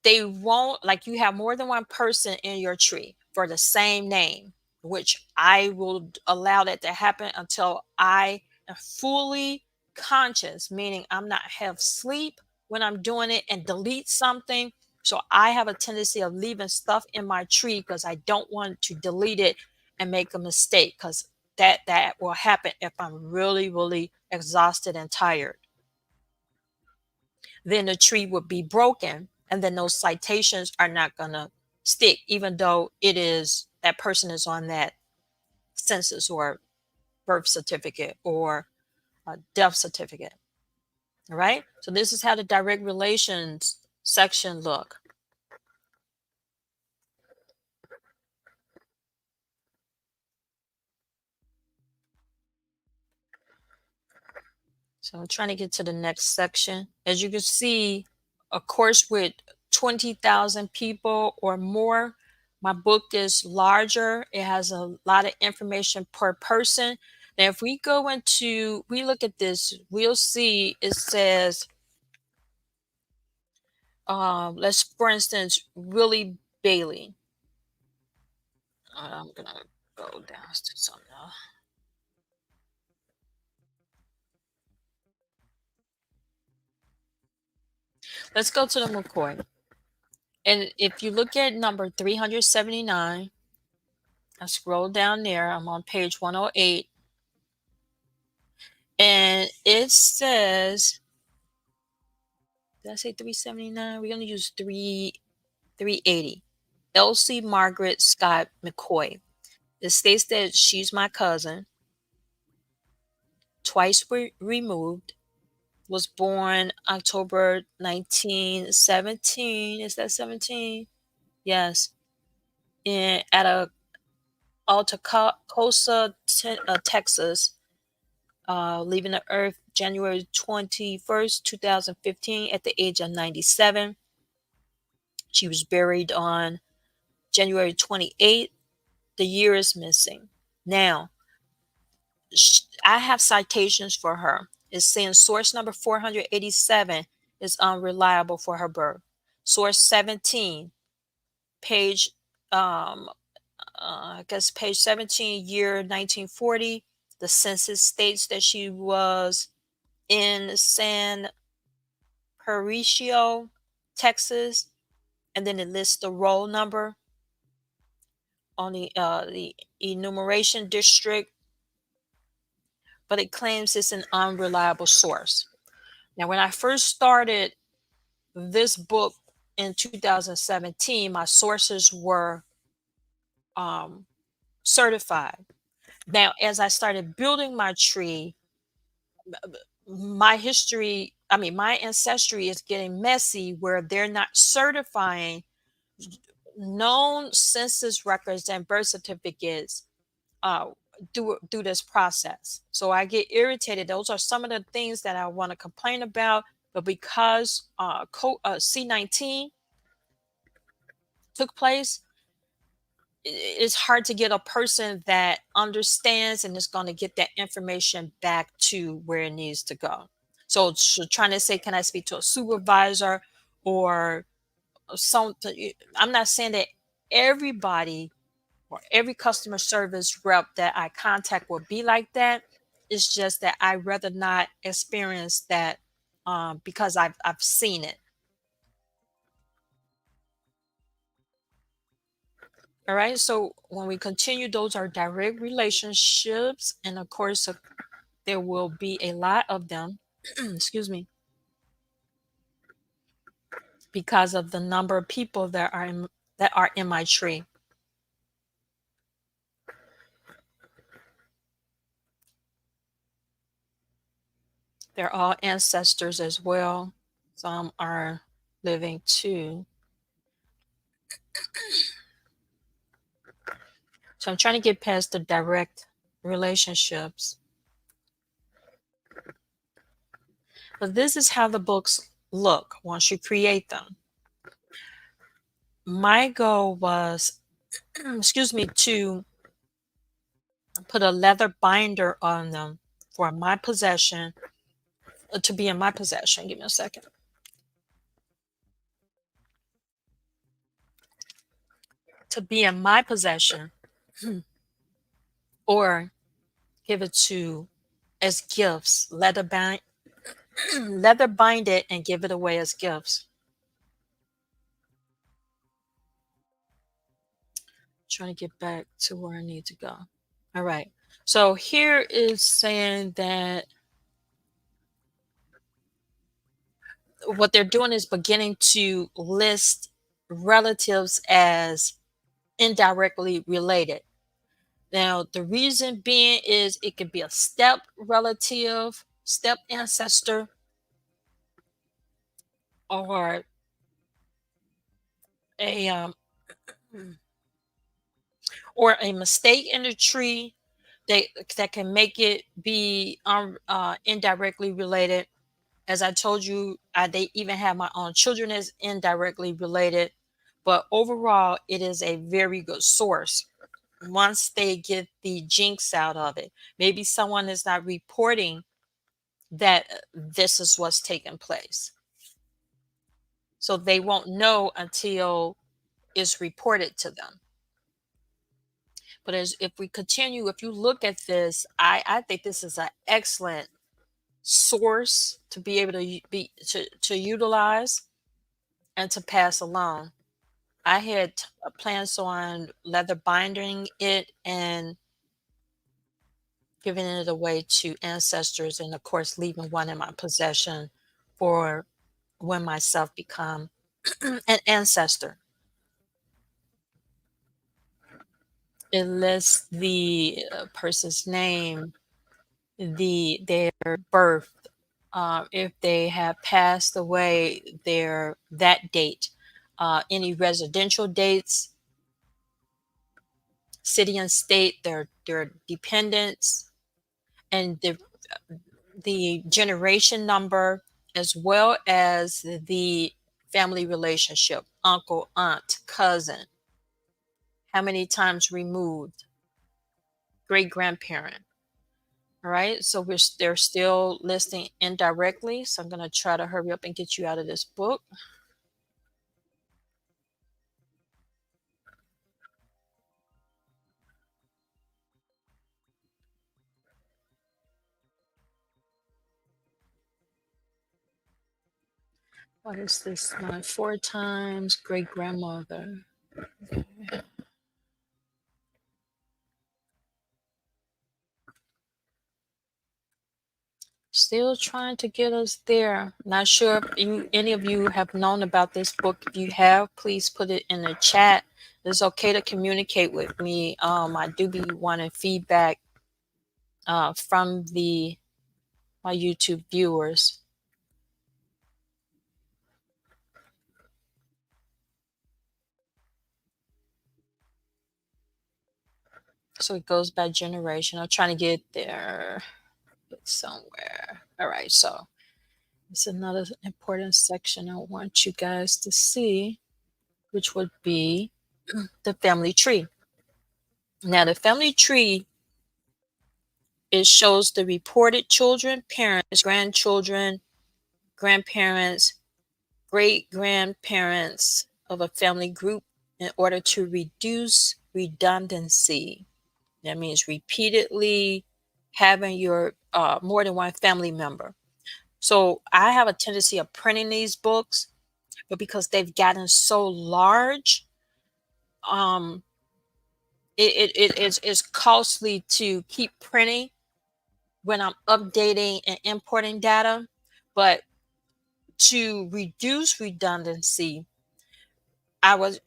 A: they won't, like, you have more than one person in your tree for the same name, which I will allow that to happen until I am fully conscious, meaning I'm not have sleep when I'm doing it and delete something. So I have a tendency of leaving stuff in my tree because I don't want to delete it and make a mistake, because that will happen if I'm really exhausted and tired. Then the tree would be broken, and then those citations are not going to stick, even though it is that person is on that census or birth certificate or death certificate. All right. So this is how the direct relations section look. So I'm trying to get to the next section. As you can see, a course with 20,000 people or more, my book is larger. It has a lot of information per person. Now, if we go into, we look at this, we'll see it says, let's, for instance, Willie Bailey. I'm going to go down to something else. Let's go to the McCoy. And if you look at number 379, I scroll down there, I'm on page 108, and it says, did I say 379? We're going to use 380. Elsie Margaret Scott McCoy. It states that she's my cousin, twice removed, was born October 1917. Is that 17? Yes. At a Altacosa, Texas, leaving the earth January 21st, 2015, at the age of 97. She was buried on January 28th. The year is missing. Now, I have citations for her. It's saying source number 487 is unreliable for her birth. Source 17, page, I guess page 17, year 1940, The census states that she was in San Patricio, Texas, and then it lists the roll number on the enumeration district, but it claims it's an unreliable source. Now, when I first started this book in 2017, my sources were um, certified. Now, as I started building my tree, my history, I mean, my ancestry is getting messy where they're not certifying known census records and birth certificates uh, do this process. So I get irritated. Those are some of the things that I want to complain about. But because C-19 took place, it's hard to get a person that understands and is going to get that information back to where it needs to go. So trying to say, can I speak to a supervisor or something? I'm not saying that everybody or every customer service rep that I contact will be like that. It's just that I rather not experience that because I've seen it. All right. So when we continue, those are direct relationships, and of course, there will be a lot of them. Excuse me, because of the number of people that are in my tree. They're all ancestors as well. Some are living too. So I'm trying to get past the direct relationships. But this is how the books look once you create them. My goal was, excuse me, to put a leather binder on them for my possession, to be in my possession. Give me a second. To be in my possession, or give it to as gifts, leather bind it and give it away as gifts. Trying to get back to where I need to go. All right. So here is saying that what they're doing is beginning to list relatives as indirectly related. Now, the reason being is it could be a step relative, step ancestor, or a mistake in the tree that can make it be indirectly related. As I told you, they even have my own children as indirectly related. But overall, it is a very good source once they get the jinx out of it. Maybe someone is not reporting that this is what's taking place. So they won't know until it's reported to them. But if we continue, if you look at this, I think this is an excellent source to be able to to utilize and to pass along. I had plans on leather binding it and giving it away to ancestors, and of course leaving one in my possession for when myself become an ancestor. It lists the person's name, their birth, if they have passed away, that date, any residential dates, city and state, their dependents, and the generation number, as well as the family relationship, uncle, aunt, cousin, how many times removed, great grandparent. All right, so they're still listing indirectly. So I'm going to try to hurry up and get you out of this book. What is this? My four times great grandmother. Still trying to get us there. Not sure if any of you have known about this book. If you have, please put it in the chat. It's okay to communicate with me. I do be wanting feedback from the my YouTube viewers. So it goes by generation. I'm trying to get there somewhere. All right, so it's another important section I want you guys to see, which would be the family tree. Now, the family tree, it shows the reported children, parents, grandchildren, grandparents, great grandparents of a family group in order to reduce redundancy. That means repeatedly having your more than one family member. So I have a tendency of printing these books, but because they've gotten so large, um, it's costly to keep printing when I'm updating and importing data. But to reduce redundancy, I would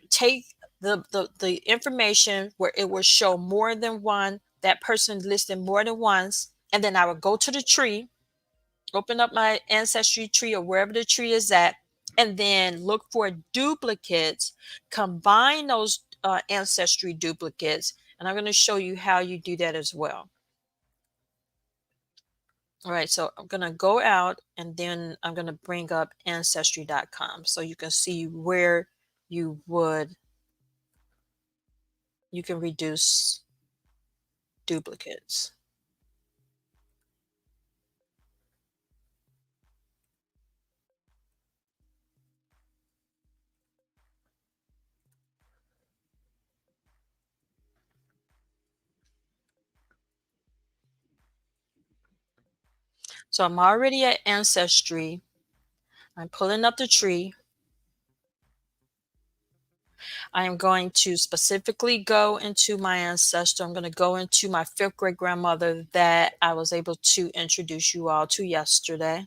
A: take the information where it will show more than one, that person listed more than once, and then I would go to the tree, open up my ancestry tree or wherever the tree is at, and then look for duplicates, combine those ancestry duplicates, and I'm going to show you how you do that as well. All right, so I'm going to go out and then I'm going to bring up ancestry.com so you can see where you can reduce duplicates. So I'm already at ancestry. I'm pulling up the tree. I am going to specifically go into my ancestor. I'm going to go into my fifth great grandmother that I was able to introduce you all to yesterday.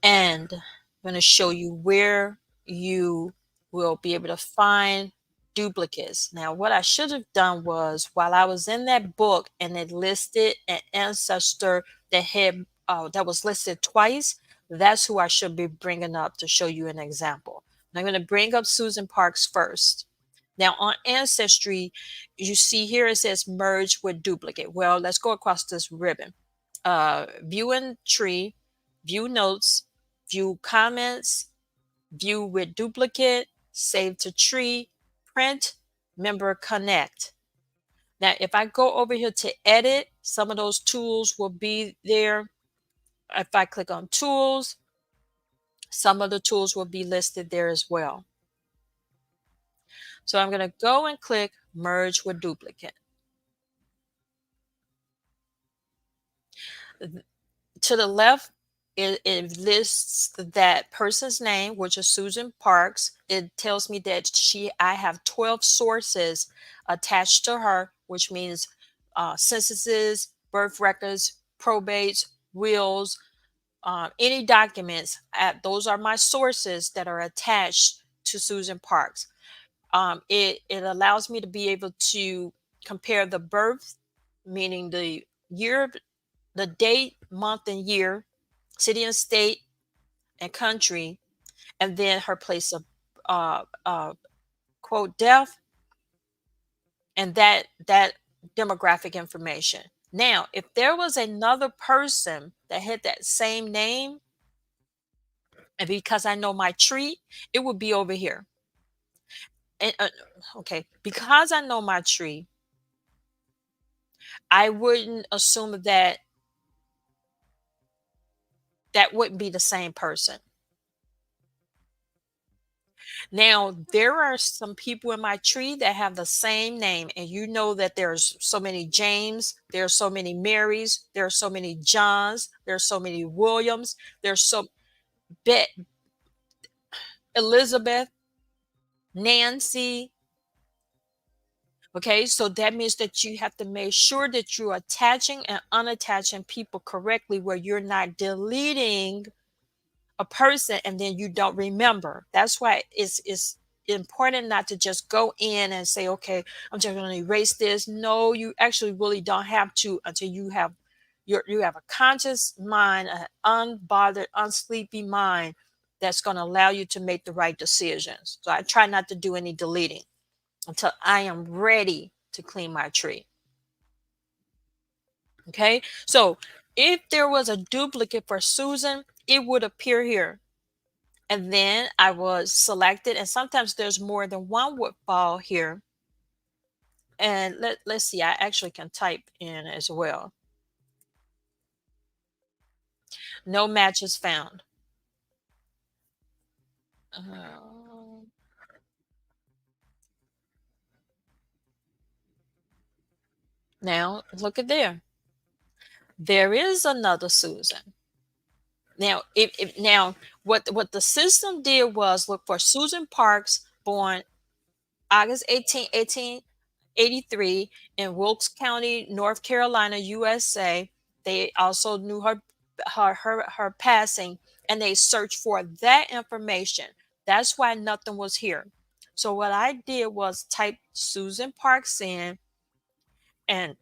A: And I'm going to show you where you will be able to find duplicates. Now, what I should have done was while I was in that book and it listed an ancestor that had that was listed twice, that's who I should be bringing up to show you an example. I'm going to bring up Susan Parks first. Now on Ancestry, you see here it says merge with duplicate. Well, let's go across this ribbon. View in tree, view notes, view comments, view with duplicate, save to tree, print, member connect. Now, if I go over here to edit, some of those tools will be there. If I click on tools, some of the tools will be listed there as well. So I'm going to go and click merge with duplicate. To the left, it lists that person's name, which is Susan Parks. It tells me that I have 12 sources attached to her, which means censuses, birth records, probates, wills, any documents. Those are my sources that are attached to Susan Parks. It allows me to be able to compare the birth, meaning the year, the date, month, and year, city and state, and country, and then her place of uh, uh, quote death, and that demographic information. Now, if there was another person that had that same name, and because I know my tree, it would be over here. And okay, because I know my tree, I wouldn't assume that that wouldn't be the same person. Now, there are some people in my tree that have the same name, and you know that there's so many James, there are so many Marys, there are so many Johns, there are so many Williams, there's so Bet, Elizabeth, Nancy. Okay, so that means that you have to make sure that you're attaching and unattaching people correctly, where you're not deleting a person and then you don't remember. That's why it's important not to just go in and say, okay, I'm just going to erase this. No, you actually really don't have to, until you have a conscious mind, an unbothered, unsleepy mind that's going to allow you to make the right decisions. So I try not to do any deleting until I am ready to clean my tree. Okay, so if there was a duplicate for Susan, it would appear here. And then I was selected, and sometimes there's more than one would fall here. And let's see, I actually can type in as well. No matches found. Uh, Now look at there. There is another Susan. Now, if now what the system did was look for Susan Parks, born August 18, 1883, in Wilkes County, North Carolina, USA. They also knew her passing, and they searched for that information. That's why nothing was here. So what I did was type Susan Parks in, and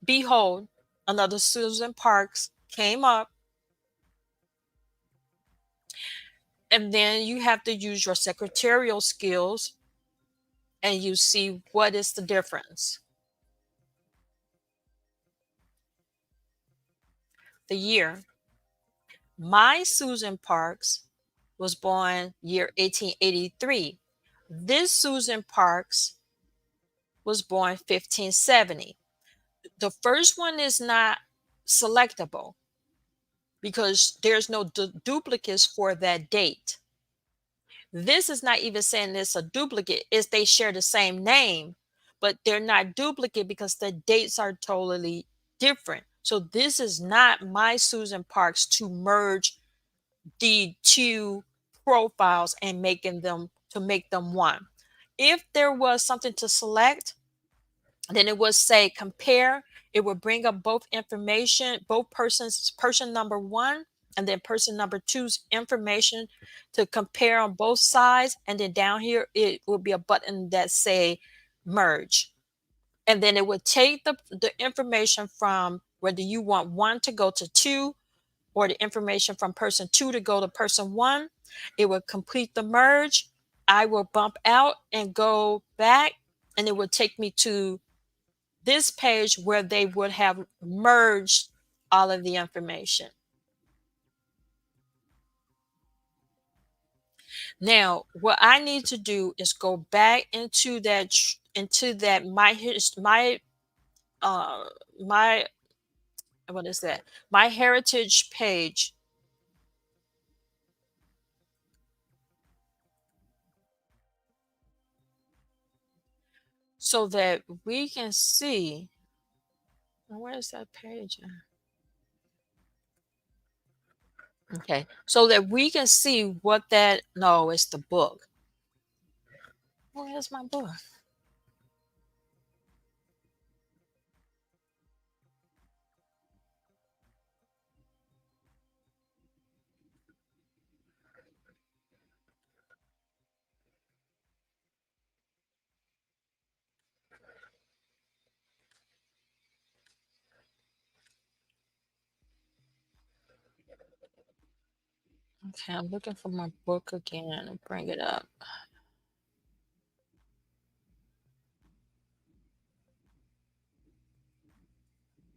A: behold, another Susan Parks came up. And then you have to use your secretarial skills, and you see what is the difference. The year. My Susan Parks was born year 1883. This Susan Parks was born 1570. The first one is not selectable because there's no duplicates for that date. This is not even saying it's a duplicate, it's they share the same name, but they're not duplicate because the dates are totally different. So this is not my Susan Parks to merge the two profiles and making them to make them one. If there was something to select, then it would say compare. It would bring up both information, both persons, person number one and then person number two's information to compare on both sides. And then down here, it will be a button that say merge. And then it would take the information from whether you want one to go to two, or the information from person two to go to person one. It would complete the merge. I will bump out and go back, and it would take me to this page where they would have merged all of the information. Now, what I need to do is go back into that uh my what is that? My heritage page, so that we can see, where is that page? Okay, so that we can see what that, no, it's the book. Where's my book? Okay, I'm looking for my book again and bring it up.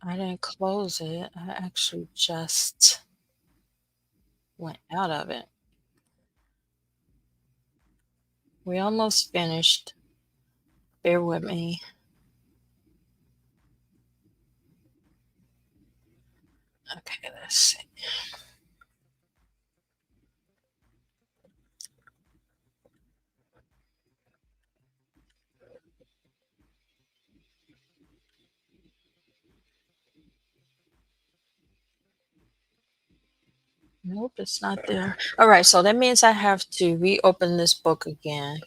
A: I didn't close it. I actually just went out of it. We almost finished. Bear with me. Okay, let's see. Nope, it's not there. All right, so that means I have to reopen this book again.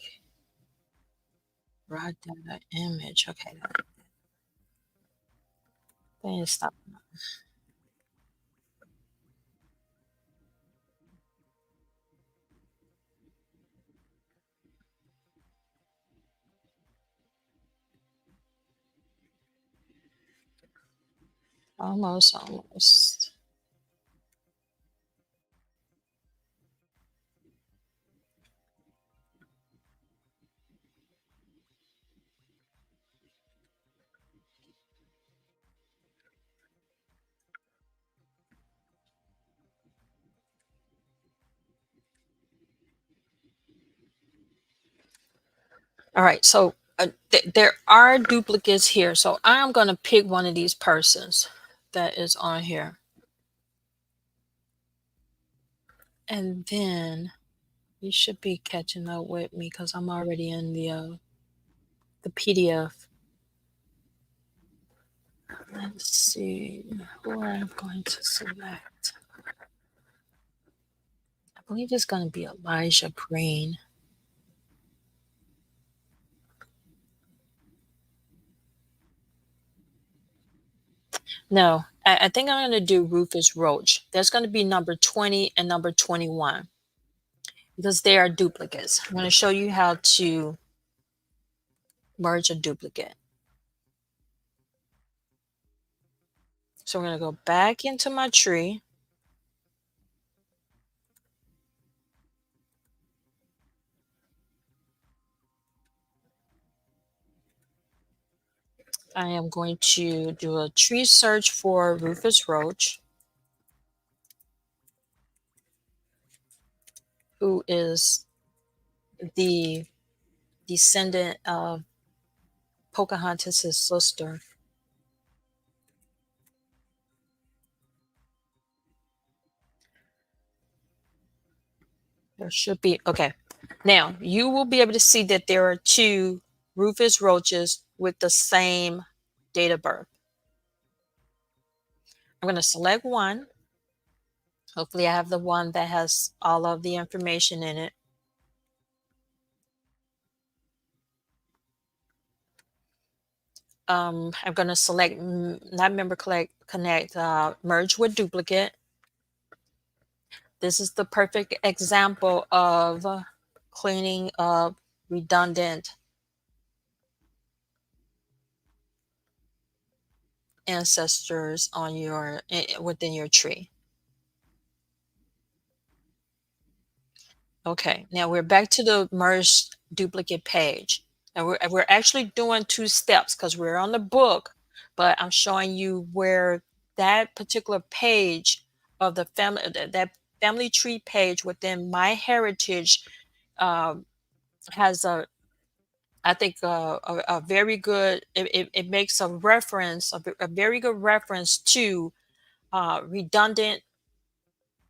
A: Raw data image. Okay, then stop. Almost, almost. All right, so there are duplicates here. So I'm going to pick one of these persons that is on here. And then you should be catching up with me because I'm already in the PDF. Let's see who I'm going to select. I believe it's going to be Elijah Green. No, I think I'm going to do Rufus Roach. There's going to be number 20 and number 21 because they are duplicates. I'm going to show you how to merge a duplicate. So we're going to go back into my tree. I am going to do a tree search for Rufus Roach, who is the descendant of Pocahontas' sister. There should be, okay. Now, you will be able to see that there are two Rufus Roaches with the same date of birth. I'm going to select one. Hopefully, I have the one that has all of the information in it. I'm going to select not member connect, merge with duplicate. This is the perfect example of cleaning up redundant ancestors on your within your tree. Okay, now we're back to the merged duplicate page. And we're actually doing two steps because we're on the book, but I'm showing you where that particular page of the family, that family tree page within My Heritage um, has I think a very good, it makes a reference, a very good reference to redundant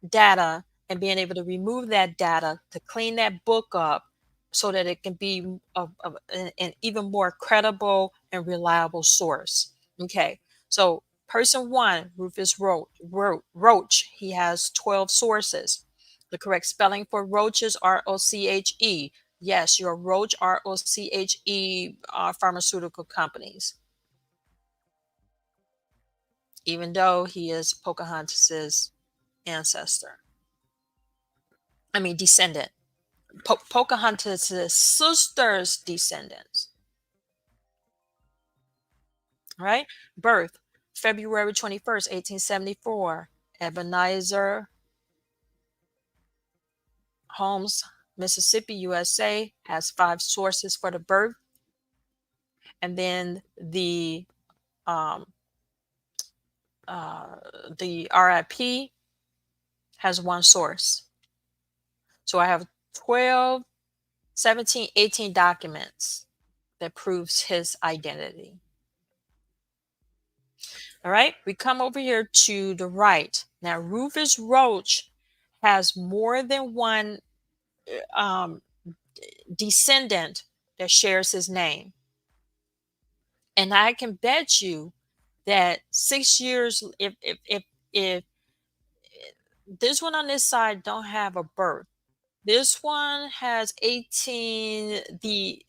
A: data and being able to remove that data to clean that book up so that it can be an even more credible and reliable source. Okay, so person one, Rufus Roach, he has 12 sources. The correct spelling for Roach is Roche. Yes, your Roche, Roche, pharmaceutical companies, even though he is Pocahontas's ancestor. I mean, descendant. Pocahontas' sister's descendants. All right. Birth, February 21st, 1874. Ebenezer Holmes, Mississippi, USA, has 5 sources for the birth. And then um, uh, the RIP has 1 source. So I have 12, 17, 18 documents that proves his identity. All right, we come over here to the right. Now, Rufus Roach has more than one um, descendant that shares his name. And I can bet you that 6 years, if This one on this side don't have a birth. This one has 18 the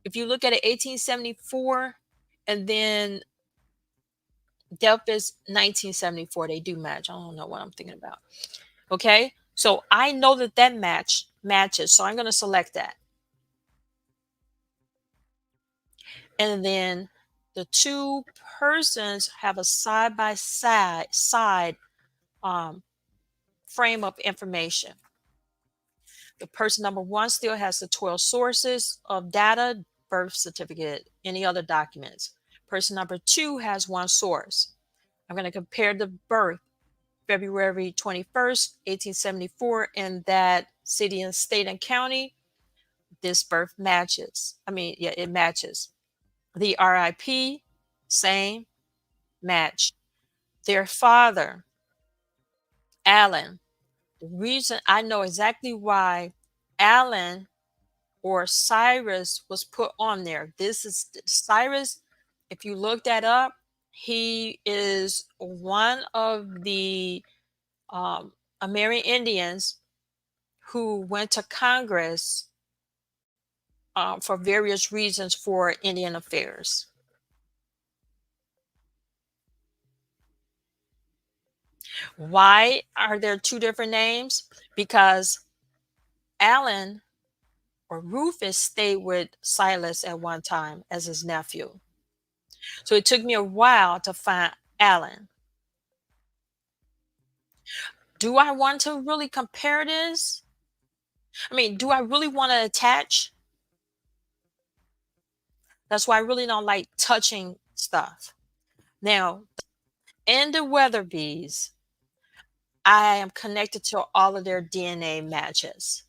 A: if you look at it 1874 and then death is 1974, they do match. I don't know what I'm thinking about. Okay? So I know that that matches. So I'm going to select that. And then the two persons have a side by side um, frame of information. The person number one still has the 12 sources of data, birth certificate, any other documents. Person number two has one source. I'm going to compare the birth, February 21st, 1874, in that city and state and county. This birth matches. Yeah, it matches. The RIP, same, match. Their father, Alan. The reason I know exactly why Alan or Cyrus was put on there. This is Cyrus. If you look that up, he is one of the American Indians who went to Congress for various reasons for Indian affairs. Why are there two different names? Because Alan or Rufus stayed with Silas at one time as his nephew. So it took me a while to find Alan. Do I want to really compare this? Do I really want to attach? That's why I really don't like touching stuff. Now, in the Weatherbees, I am connected to all of their DNA matches.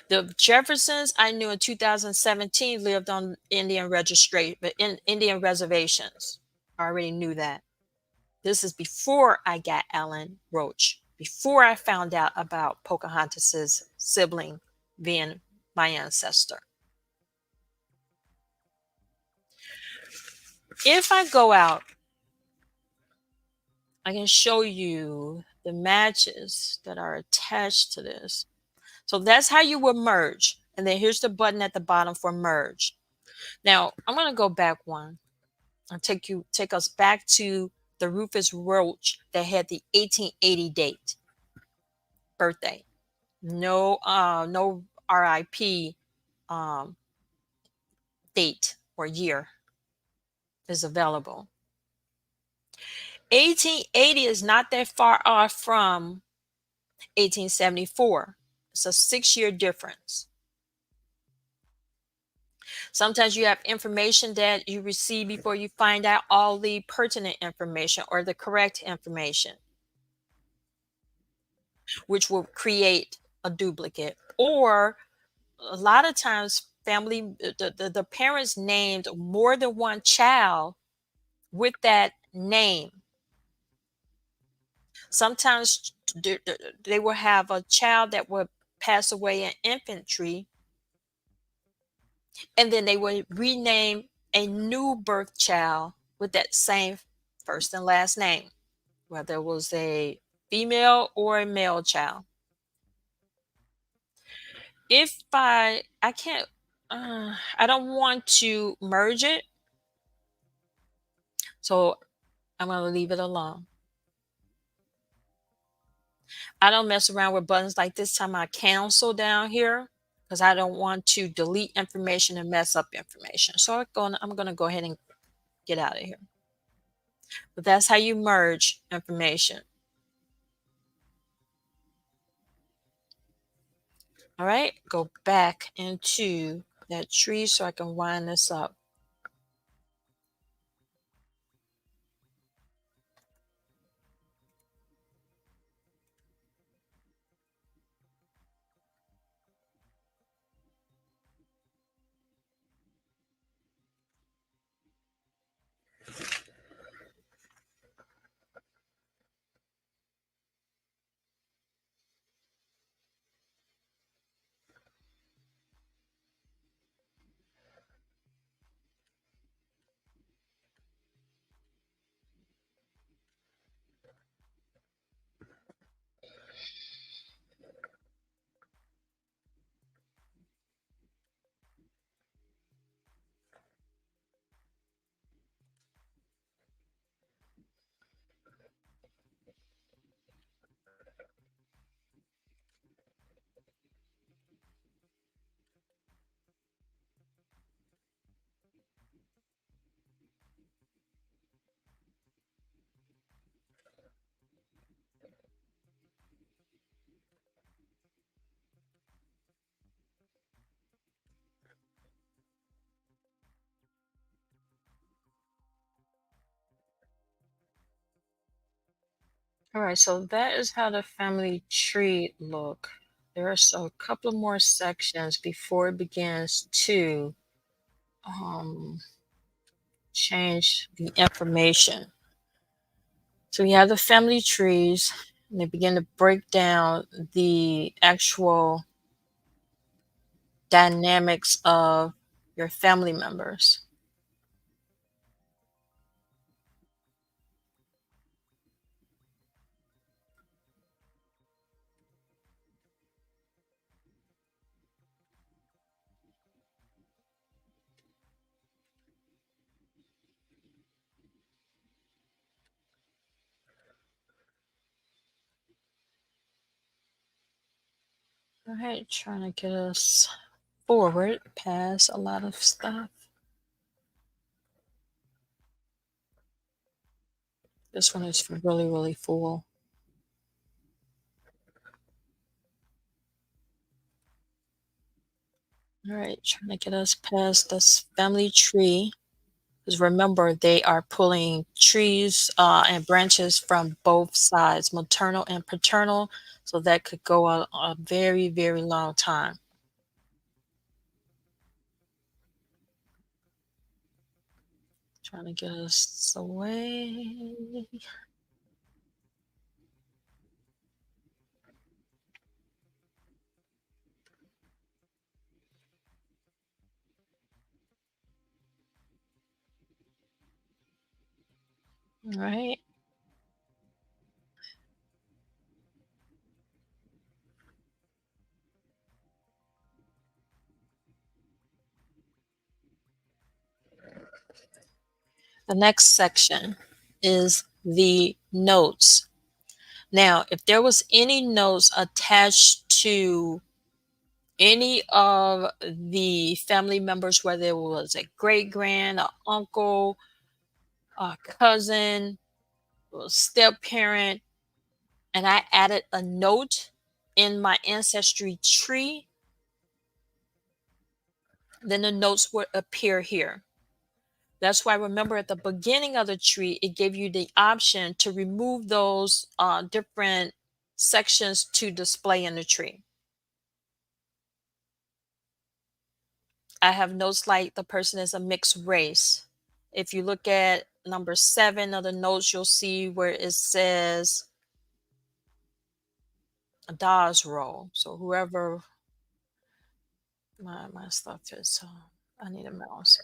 A: The Jeffersons I knew in 2017 lived on Indian registration, but in Indian reservations. I already knew that. This is before I got Alan Roach, before I found out about Pocahontas's sibling being my ancestor. If I go out, I can show you the matches that are attached to this. So that's how you would merge. And then here's the button at the bottom for merge. Now I'm going to go back one and take us back to the Rufus Roach that had the 1880 date birthday. No RIP um, date or year is available. 1880 is not that far off from 1874. It's a 6-year difference. Sometimes you have information that you receive before you find out all the pertinent information or the correct information, which will create a duplicate. Or a lot of times, the parents named more than one child with that name. Sometimes they will have a child that would pass away in infantry, and then they would rename a new birth child with that same first and last name, whether it was a female or a male child. If I can't, I don't want to merge it, so I'm going to leave it alone. I don't mess around with buttons like this time. I cancel down here because I don't want to delete information and mess up information. So I'm going to go ahead and get out of here. But that's how you merge information. All right, go back into that tree so I can wind this up. All right, so that is how the family tree look. There's a couple of more sections before it begins to um, change the information. So we have the family trees, and they begin to break down the actual dynamics of your family members. All right, trying to get us forward past a lot of stuff. This one is really, really full. All right, trying to get us past this family tree. Because remember, they are pulling trees and branches from both sides, maternal and paternal. So that could go a very, very long time. Trying to get us away. All right. The next section is the notes. Now, if there was any notes attached to any of the family members, whether it was a great grand, a uncle, a cousin, a step parent, and I added a note in my ancestry tree, then the notes would appear here. That's why remember at the beginning of the tree, it gave you the option to remove those different sections to display in the tree. I have notes like the person is a mixed race. If you look at number 7 of the notes, you'll see where it says a Dawes roll. So whoever my stuff is, I need a mouse.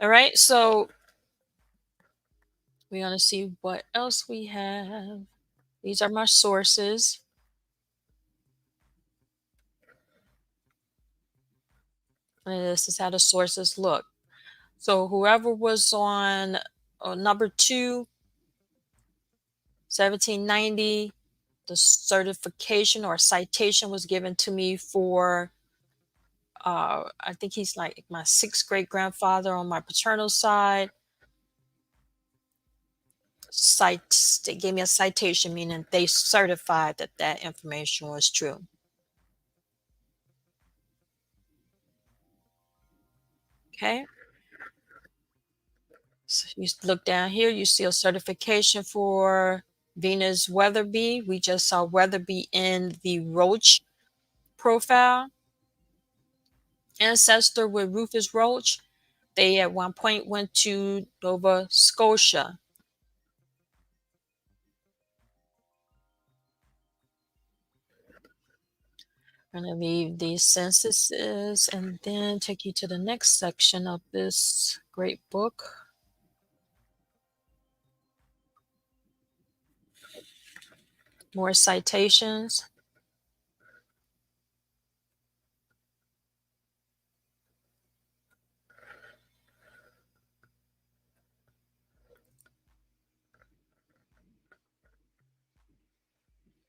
A: All right, so we're gonna see what else we have. These are my sources. And this is how the sources look. So whoever was on number 2, 1790, the certification or citation was given to me for I think he's like my 6th great grandfather on my paternal side. They gave me a citation, meaning they certified that that information was true. Okay. So you look down here, you see a certification for Venus Weatherby. We just saw Weatherby in the Roach profile. Ancestor with Rufus Roach. They at one point went to Nova Scotia. I'm going to leave these censuses and then take you to the next section of this great book. More citations.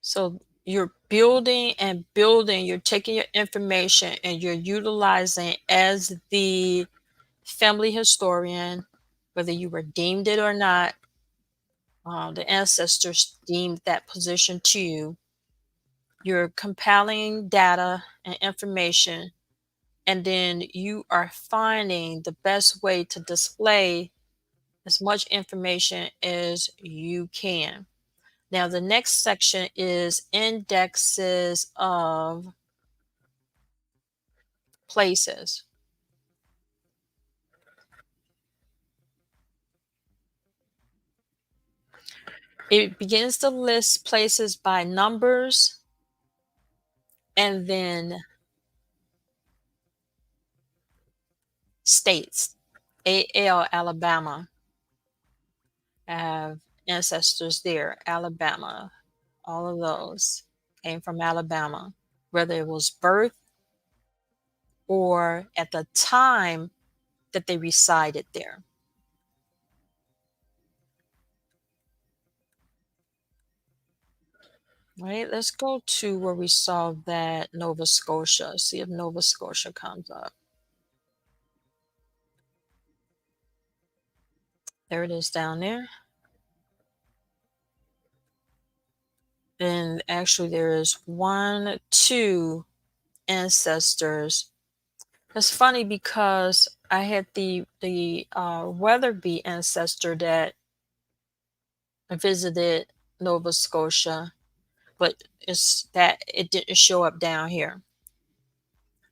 A: So you're building and building, you're taking your information and you're utilizing as the family historian, whether you were deemed it or not, the ancestors deemed that position to you. You're compiling data and information, and then you are finding the best way to display as much information as you can. Now, the next section is indexes of places. It begins to list places by numbers and then states. AL, Alabama. I have ancestors there. Alabama. All of those came from Alabama, whether it was birth or at the time that they resided there. Right, let's go to where we saw that Nova Scotia. See if Nova Scotia comes up. There it is down there. And actually, there is one, two ancestors. It's funny because I had the Weatherby ancestor that visited Nova Scotia, but it's that it didn't show up down here.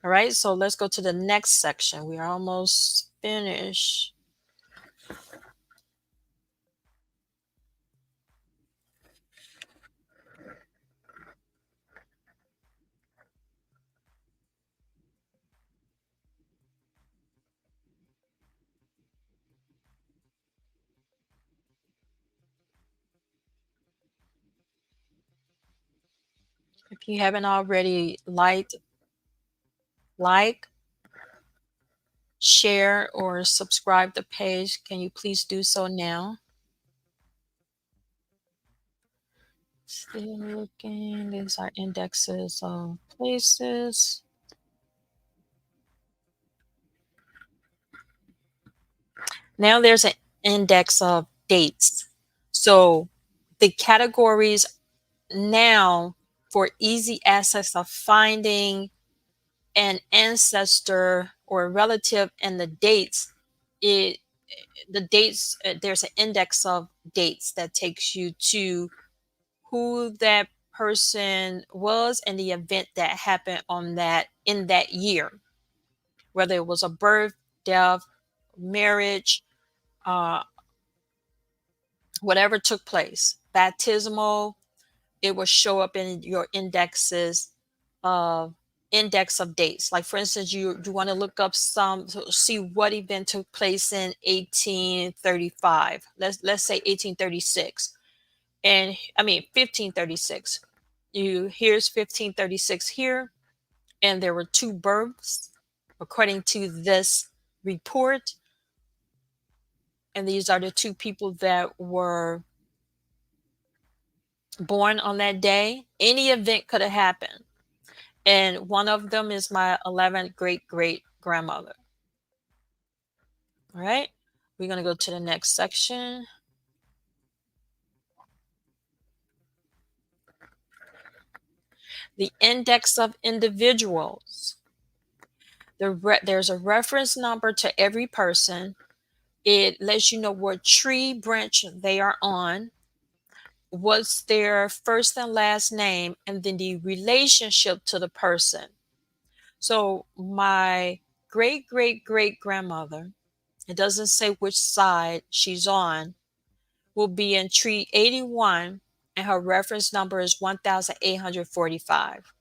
A: All right, so let's go to the next section. We are almost finished. If you haven't already like, share, or subscribe the page, can you please do so now? Still looking. These are indexes of places. Now there's an index of dates. So the categories now for easy access of finding an ancestor or a relative and the dates, it the dates there's an index of dates that takes you to who that person was and the event that happened on that in that year, whether it was a birth, death, marriage, uh, whatever took place, baptismal. It will show up in your indexes of index of dates. Like for instance, you want to look up some to see what event took place in 1835. Let's say 1836, and I mean 1536. You here's 1536 here, and there were two births according to this report, and these are the two people that were born on that day. Any event could have happened, and one of them is my 11th great great grandmother. All right, we're going to go to the next section. The index of individuals. There's a reference number to every person. It lets you know what tree branch they are on, what's their first and last name, and then the relationship to the person. So my great great great grandmother, it doesn't say which side she's on, will be in tree 81, and her reference number is 1845.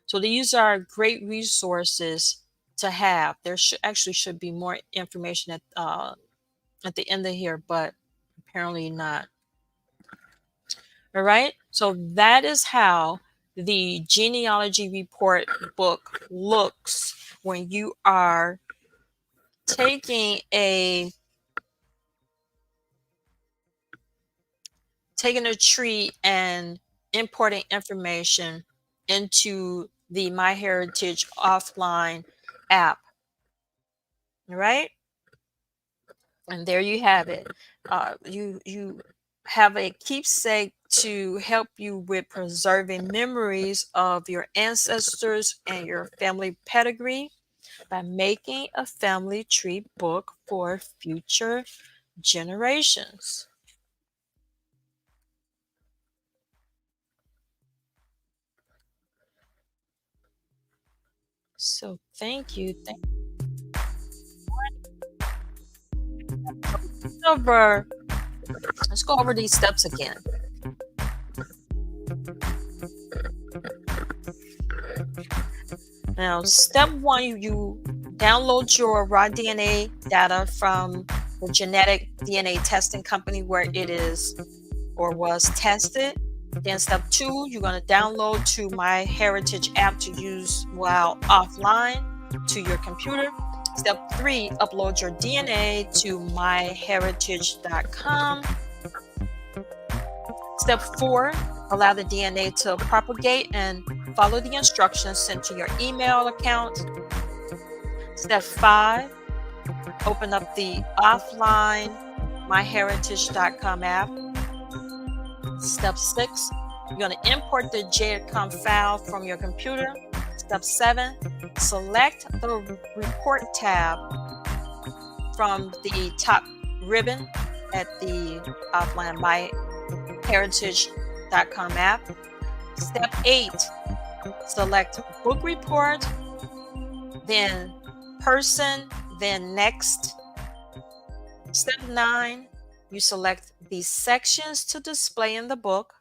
A: So these are great resources to have. There should be more information at the end of here, but apparently not. All right. So that is how the genealogy report book looks when you are taking a tree and importing information into the MyHeritage offline app. All right. And there you have it. You have a keepsake to help you with preserving memories of your ancestors and your family pedigree by making a family tree book for future generations. So thank you. Over. Let's go over these steps again. Now, step one, you download your raw DNA data from the genetic DNA testing company where it is or was tested. Then step two, you're going to download to MyHeritage app to use while offline to your computer. Step three, upload your DNA to myheritage.com. Step four, allow the DNA to propagate and follow the instructions sent to your email account. Step five, open up the offline myheritage.com app. Step six, you're going to import the JCOM file from your computer. Step seven, select the report tab from the top ribbon at the offline myheritage.com app. Step 8, select book report, then person, then next. Step 9, you select the sections to display in the book.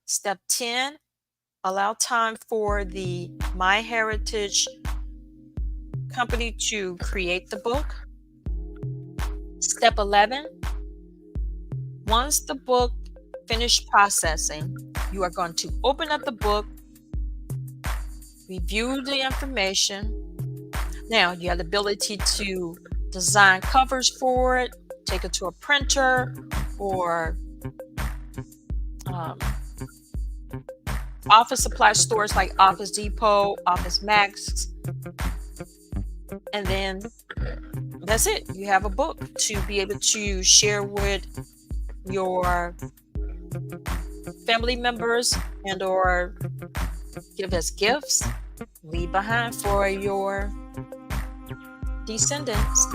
A: Step 10, allow time for the MyHeritage company to create the book. Step 11, once the book finished processing, you are going to open up the book, review the information. Now, you have the ability to design covers for it, take it to a printer, or office supply stores like Office Depot, Office Max, and then that's it. You have a book to be able to share with your family members and or give as gifts, leave behind for your descendants.